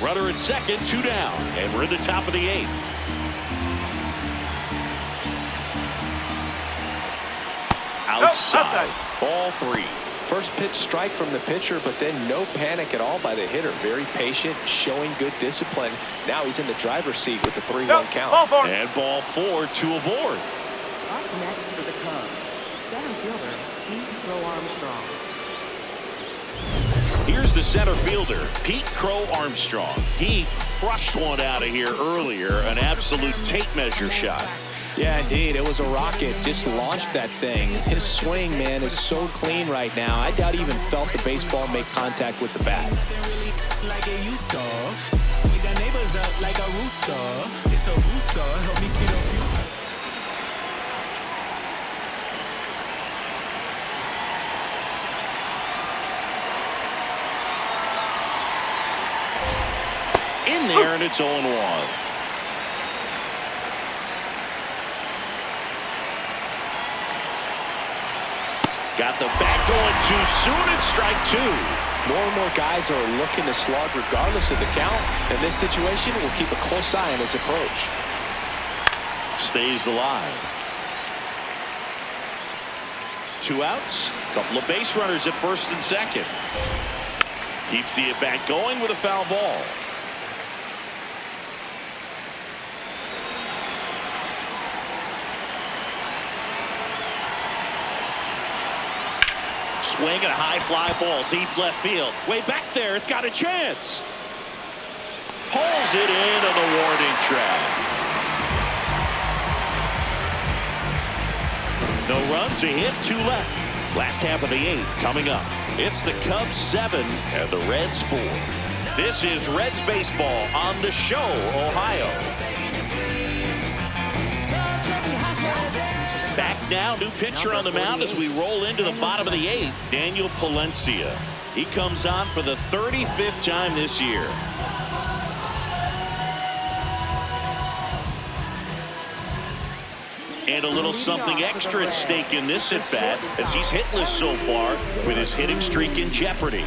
Runner at second, 2 down, and we're in the top of the 8th. Outside. Ball 3. First pitch strike from the pitcher, but then no panic at all by the hitter. Very patient, showing good discipline. Now he's in the driver's seat with the 3-1 count. And ball 4, 2 aboard. Up next for the Cubs, center fielder Pete Crow-Armstrong. Here's the center fielder, Pete Crow-Armstrong. He crushed one out of here earlier, an absolute tape measure shot. Yeah, indeed. It was a rocket. Just launched that thing. His swing, man, is so clean right now. I doubt he even felt the baseball make contact with the bat. Like it used to. Wake the neighbors up like a rooster. It's a rooster. Help me see the future. In there, and it's 0-1. Got the bat going too soon, and strike 2. More and more guys are looking to slug regardless of the count. In this situation, we'll keep a close eye on his approach. Stays alive. 2 outs. Couple of base runners at first and second. Keeps the at-bat going with a foul ball. Swing and a high fly ball deep left field. Way back there, it's got a chance. Pulls it in on the warning track. No runs, a hit, 2 left. Last half of the 8th coming up. It's the Cubs 7 and the Reds 4. This is Reds baseball on the show, Ohio. Back now, new pitcher on the mound as we roll into the bottom of the 8th, Daniel Palencia. He comes on for the 35th time this year. And a little something extra at stake in this at-bat as he's hitless so far with his hitting streak in jeopardy.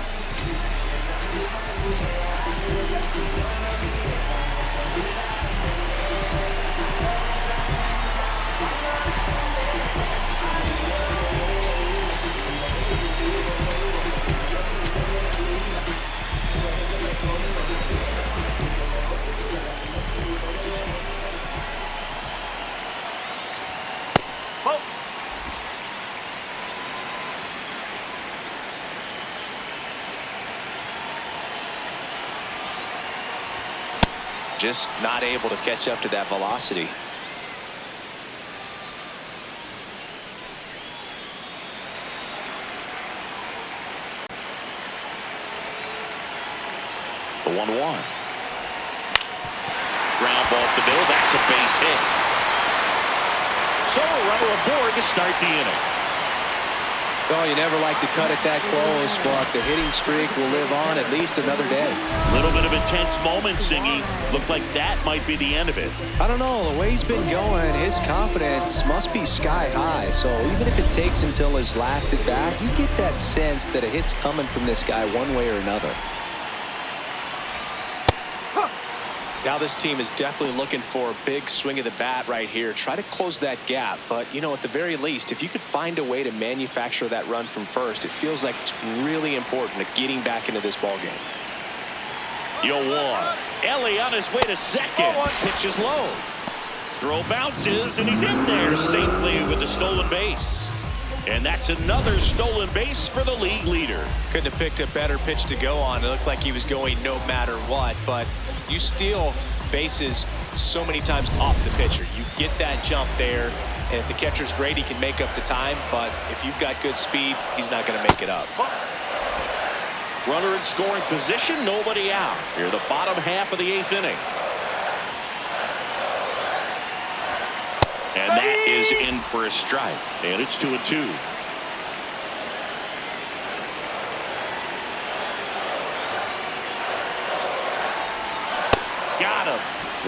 Just not able to catch up to that velocity. The 1-1. Ground ball up the middle. That's a base hit. So a runner aboard to start the inning. Oh, you never like to cut it that close, but the hitting streak will live on at least another day. A little bit of intense moment, Singy. Looked like that might be the end of it. I don't know. The way he's been going, his confidence must be sky high. So even if it takes until his last at bat, you get that sense that a hit's coming from this guy one way or another. Now this team is definitely looking for a big swing of the bat right here. Try to close that gap. But, you know, at the very least, if you could find a way to manufacture that run from first, it feels like it's really important to getting back into this ball game. 0-1. Elly on his way to second. Pitch is low. Throw bounces, and he's in there safely with the stolen base. And that's another stolen base for the league leader. Couldn't have picked a better pitch to go on. It looked like he was going no matter what. But you steal bases so many times off the pitcher. You get that jump there, and if the catcher's great, he can make up the time. But if you've got good speed, he's not going to make it up. Runner in scoring position, nobody out. Here the bottom half of the 8th inning. And that is in for a strike. And it's 2-2. Got him.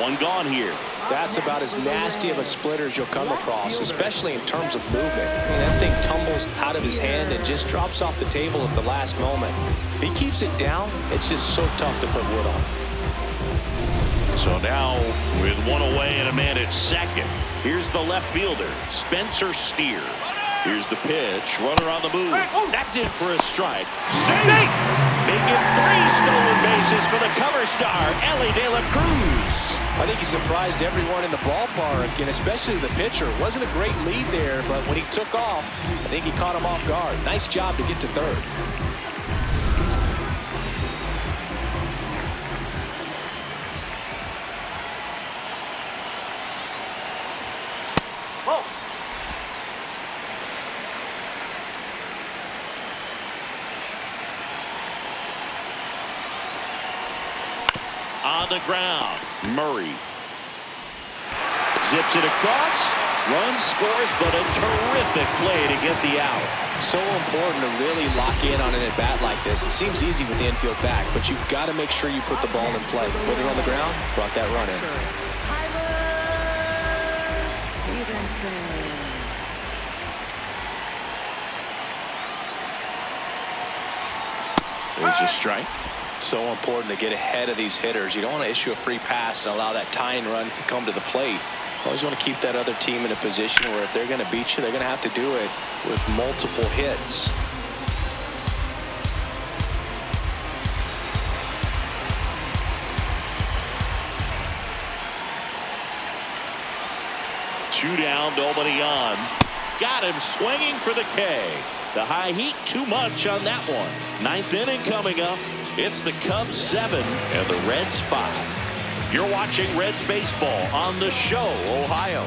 One gone here. That's about as nasty of a splitter as you'll come across, especially in terms of movement. I mean, that thing tumbles out of his hand and just drops off the table at the last moment. If he keeps it down, it's just so tough to put wood on. So now with one away and a man at second, here's the left fielder, Spencer Steer. Here's the pitch. Runner on the move. That's in for a strike. Safe! Making 3 stolen bases for the cover star, Elly De La Cruz. I think he surprised everyone in the ballpark, and especially the pitcher. It wasn't a great lead there, but when he took off, I think he caught him off guard. Nice job to get to third. On the ground, Murray zips it across, runs, scores, but a terrific play to get the out. So important to really lock in on an at-bat like this. It seems easy with the infield back, but you've got to make sure you put the ball in play. Put it on the ground, brought that run in. There's a strike. So important to get ahead of these hitters. You don't want to issue a free pass and allow that tying run to come to the plate. You always want to keep that other team in a position where if they're going to beat you, they're going to have to do it with multiple hits. Two down, nobody on. Got him swinging for the K. The high heat, too much on that one. 9th inning coming up. It's the Cubs 7 and the Reds 5. You're watching Reds baseball on the Show, Ohio.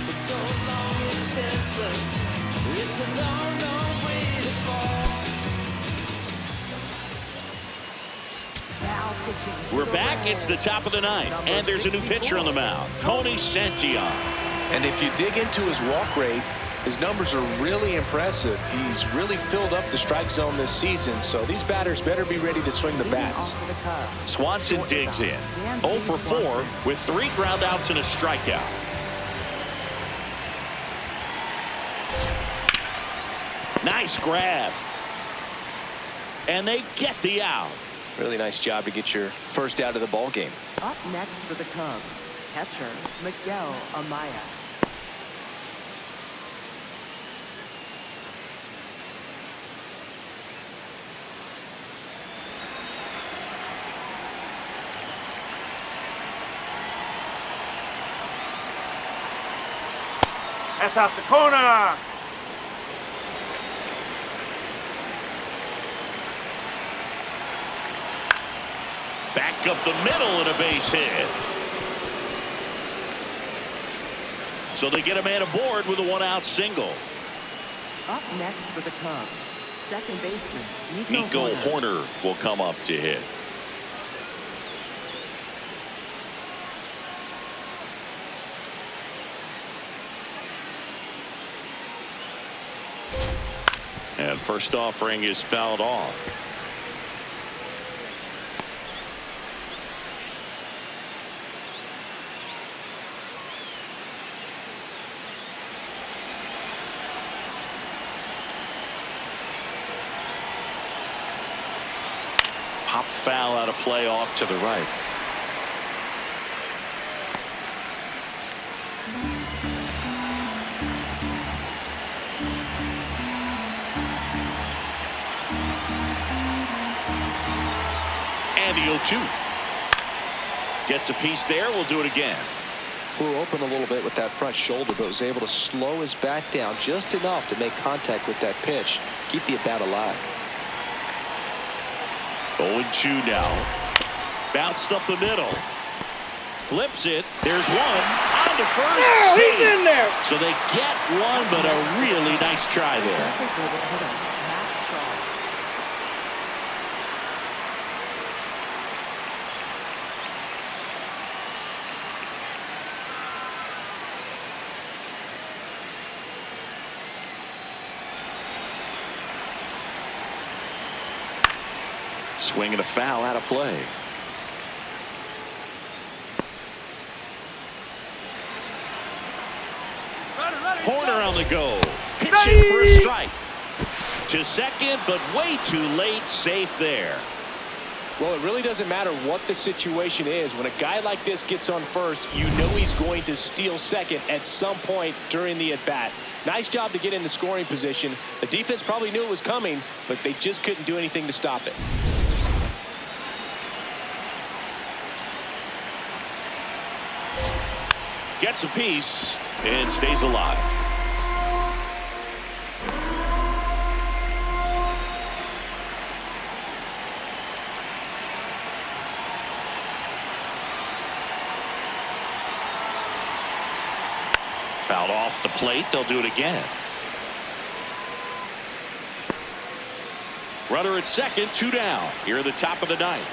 For so long it's senseless. It's a long, long way to fall. We're back. It's the top of the 9th, and there's a new pitcher on the mound, Tony Santillan. And if you dig into his walk rate, his numbers are really impressive. He's really filled up the strike zone this season, so these batters better be ready to swing the bats. Swanson digs in. 0 for 4 with 3 ground outs and a strikeout. Nice grab. And they get the out. Really nice job to get your first out of the ball game. Up next for the Cubs, catcher Miguel Amaya. That's out the corner. Back up the middle and a base hit. So they get a man aboard with a 1-out single. Up next for the Cubs, second baseman Nico Hoerner will come up to hit. 1. First offering is fouled off. Pop foul out of play off to the right. And the 0-2. Gets a piece there. We'll do it again. Flew open a little bit with that front shoulder, but was able to slow his back down just enough to make contact with that pitch. Keep the at-bat alive. 0-2 now. Bounced up the middle. Flips it. There's one. On to first. Yeah, he's in there. So they get one, but a really nice try there. Swing and a foul out of play. Hoerner on the go. Pitching for a strike. To second, but way too late. Safe there. Well, it really doesn't matter what the situation is. When a guy like this gets on first, you know he's going to steal second at some point during the at-bat. Nice job to get in the scoring position. The defense probably knew it was coming, but they just couldn't do anything to stop it. Gets a piece and stays alive. Fouled off the plate. They'll do it again. Runner at second, 2 down. Here at the top of the 9th.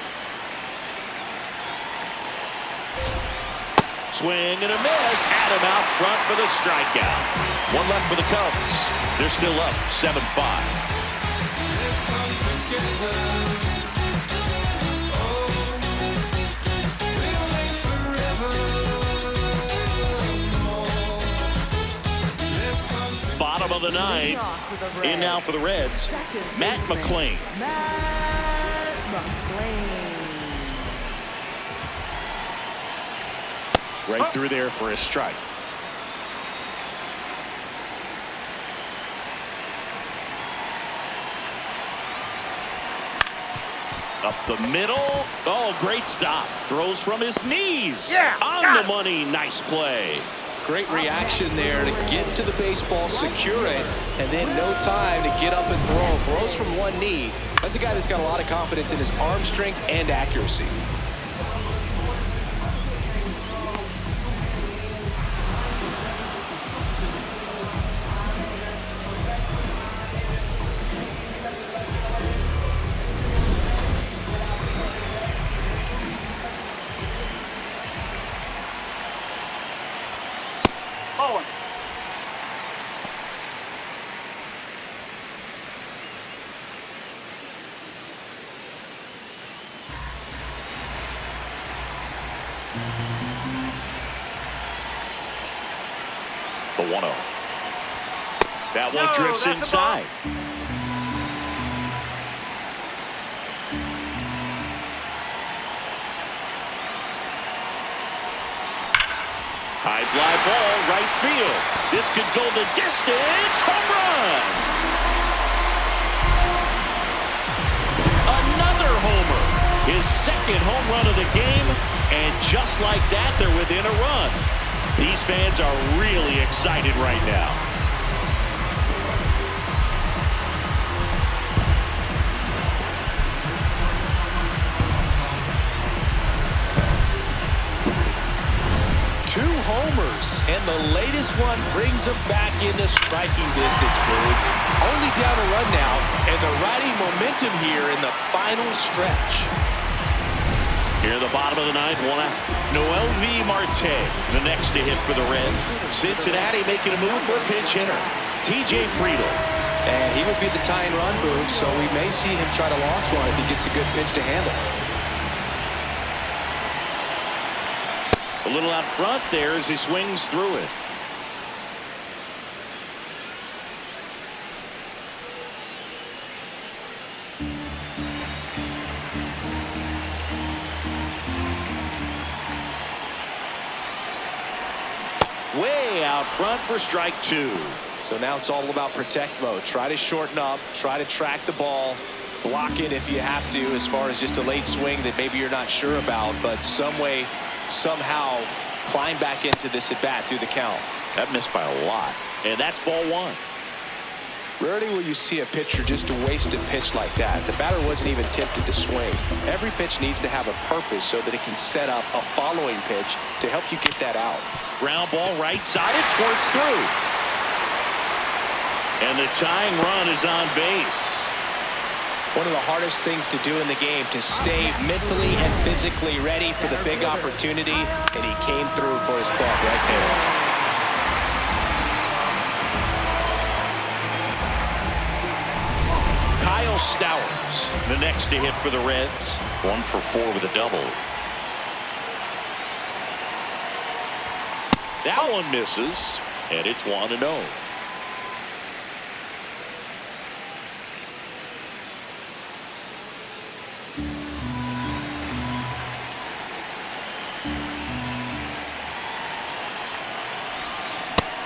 Swing and a miss. Adam out front for the strikeout. 1 left for the Cubs. They're still up 7-5. Bottom of the 9th. In now for the Reds, Matt McLain. Matt McLain. Right through there for a strike. Up the middle. Oh, great stop. Throws from his knees. Yeah, on the money. Nice play. Great reaction there to get to the baseball, secure it, and then no time to get up and throw. Throws from one knee. That's a guy that's got a lot of confidence in his arm strength and accuracy. The 1-0. That one drifts inside. High fly ball, right field. This could go the distance. Home run. Another homer. His second home run of the game. And just like that, they're within a run. These fans are really excited right now. Two homers, and the latest one brings them back into striking distance, Boog. Only down a run now, and they're riding momentum here in the final stretch. Here at the bottom of the 9th, 1 out. Noelvi Marte, the next to hit for the Reds. Cincinnati making a move for a pinch hitter. TJ Friedl. And he would be the tying run, Boog, so we may see him try to launch one if he gets a good pitch to handle. A little out front there as he swings through it. Way out front for strike 2. So now it's all about protect mode. Try to shorten up, try to track the ball, block it if you have to, as far as just a late swing that maybe you're not sure about, but some way, somehow climb back into this at bat through the count. That missed by a lot, and that's ball 1. Rarely will you see a pitcher just waste a pitch like that. The batter wasn't even tempted to swing. Every pitch needs to have a purpose so that it can set up a following pitch to help you get that out. Ground ball right side, it squirts through. And the tying run is on base. One of the hardest things to do in the game, to stay mentally and physically ready for the big opportunity, and he came through for his club right there. Kyle Stowers, the next to hit for the Reds. 1 for 4 with a double. That one misses, and it's 1-0.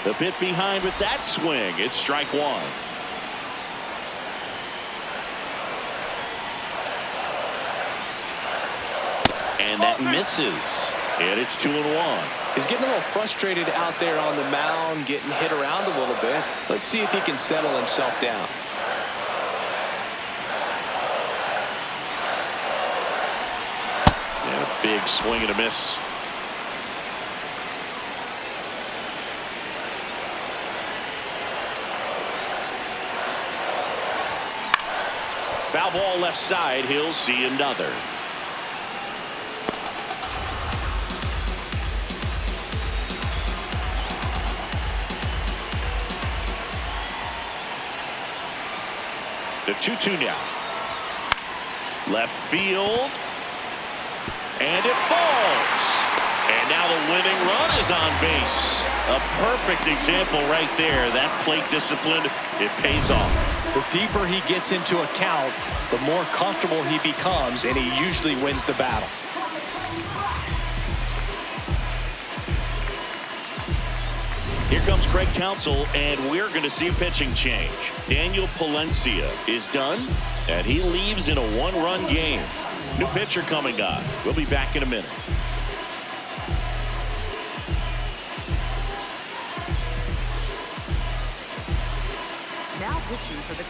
A bit behind with that swing. It's strike 1. And that misses. And it's 2-1. He's getting a little frustrated out there on the mound, getting hit around a little bit. Let's see if he can settle himself down. And a big swing and a miss. Foul ball left side. He'll see another. The 2-2 now. Left field. And it falls. And now the winning run is on base. A perfect example right there. That plate discipline, it pays off. The deeper he gets into a count, the more comfortable he becomes, and he usually wins the battle. Here comes Craig Counsel, and we're going to see a pitching change. Daniel Palencia is done, and he leaves in a 1-run game. New pitcher coming on. We'll be back in a minute.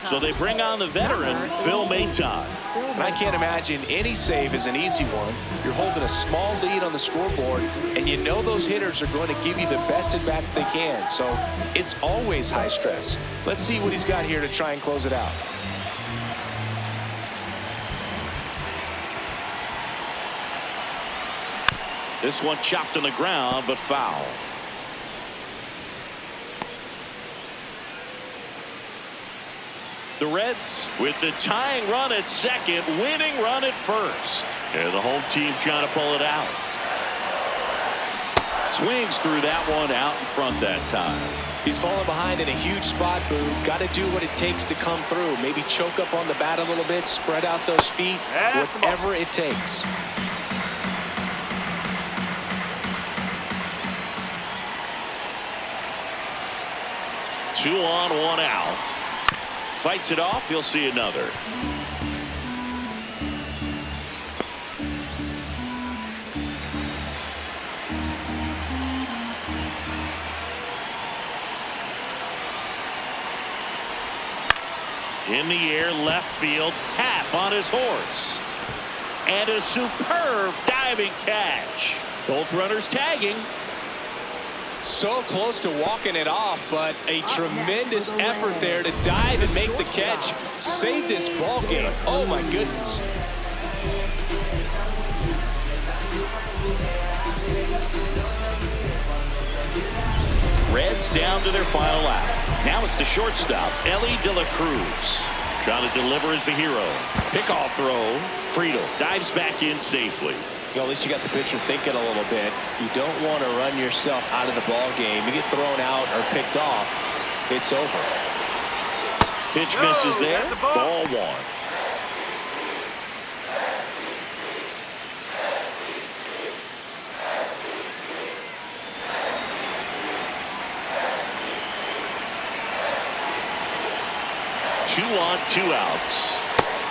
So they bring on the veteran, Phil Maton. And I can't imagine any save is an easy one. You're holding a small lead on the scoreboard, and you know those hitters are going to give you the best at-bats they can. So it's always high stress. Let's see what he's got here to try and close it out. This one chopped on the ground, but foul. The Reds with the tying run at second, winning run at first. And the home team trying to pull it out. Swings through that one out in front that time. He's fallen behind in a huge spot, Boo. Got to do what it takes to come through. Maybe choke up on the bat a little bit, spread out those feet, whatever it takes. Two on, one out. Fights it off. You'll see another. In the air, left field. Happ on his horse. And a superb diving catch. Both runners tagging. So close to walking it off, but a tremendous effort there to dive and make the catch. Save this ball game. Oh my goodness. Reds down to their final out. Now it's the shortstop, Elly De La Cruz. Trying to deliver as the hero. Pickoff throw. Friedel dives back in safely. Well, at least you got the pitcher thinking a little bit. You don't want to run yourself out of the ball game. You get thrown out or picked off, it's over. Pitch misses there. Ball one. Two on, 2 outs.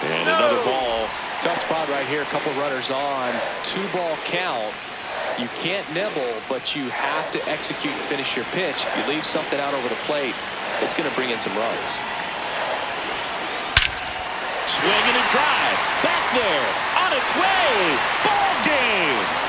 And another ball. Tough spot right here. A couple runners on. 2-ball count. You can't nibble, but you have to execute and finish your pitch. If you leave something out over the plate, it's going to bring in some runs. Swing and a drive. Back there. On its way. Ball game.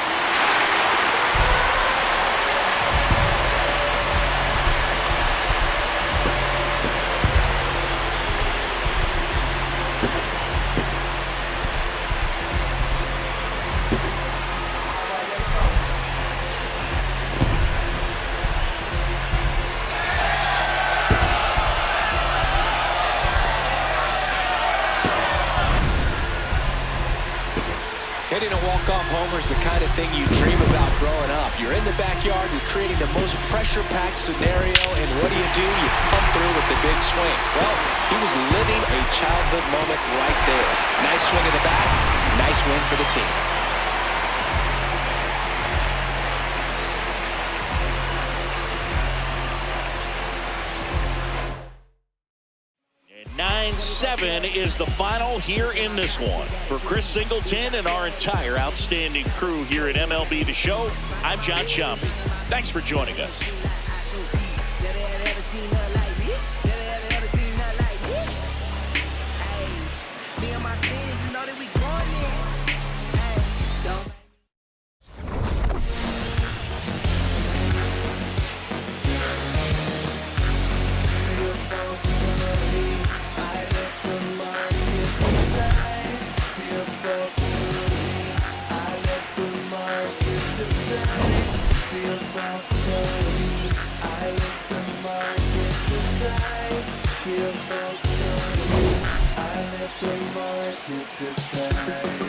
Hitting a walk-off homer is the kind of thing you dream about growing up. You're in the backyard, you're creating the most pressure-packed scenario, and what do? You come through with the big swing. Well, he was living a childhood moment right there. Nice swing at the bat, nice win for the team. 9-7 is the final here in this one. For Chris Singleton and our entire outstanding crew here at MLB The Show, I'm John Shambi. Thanks for joining us. I let the market decide.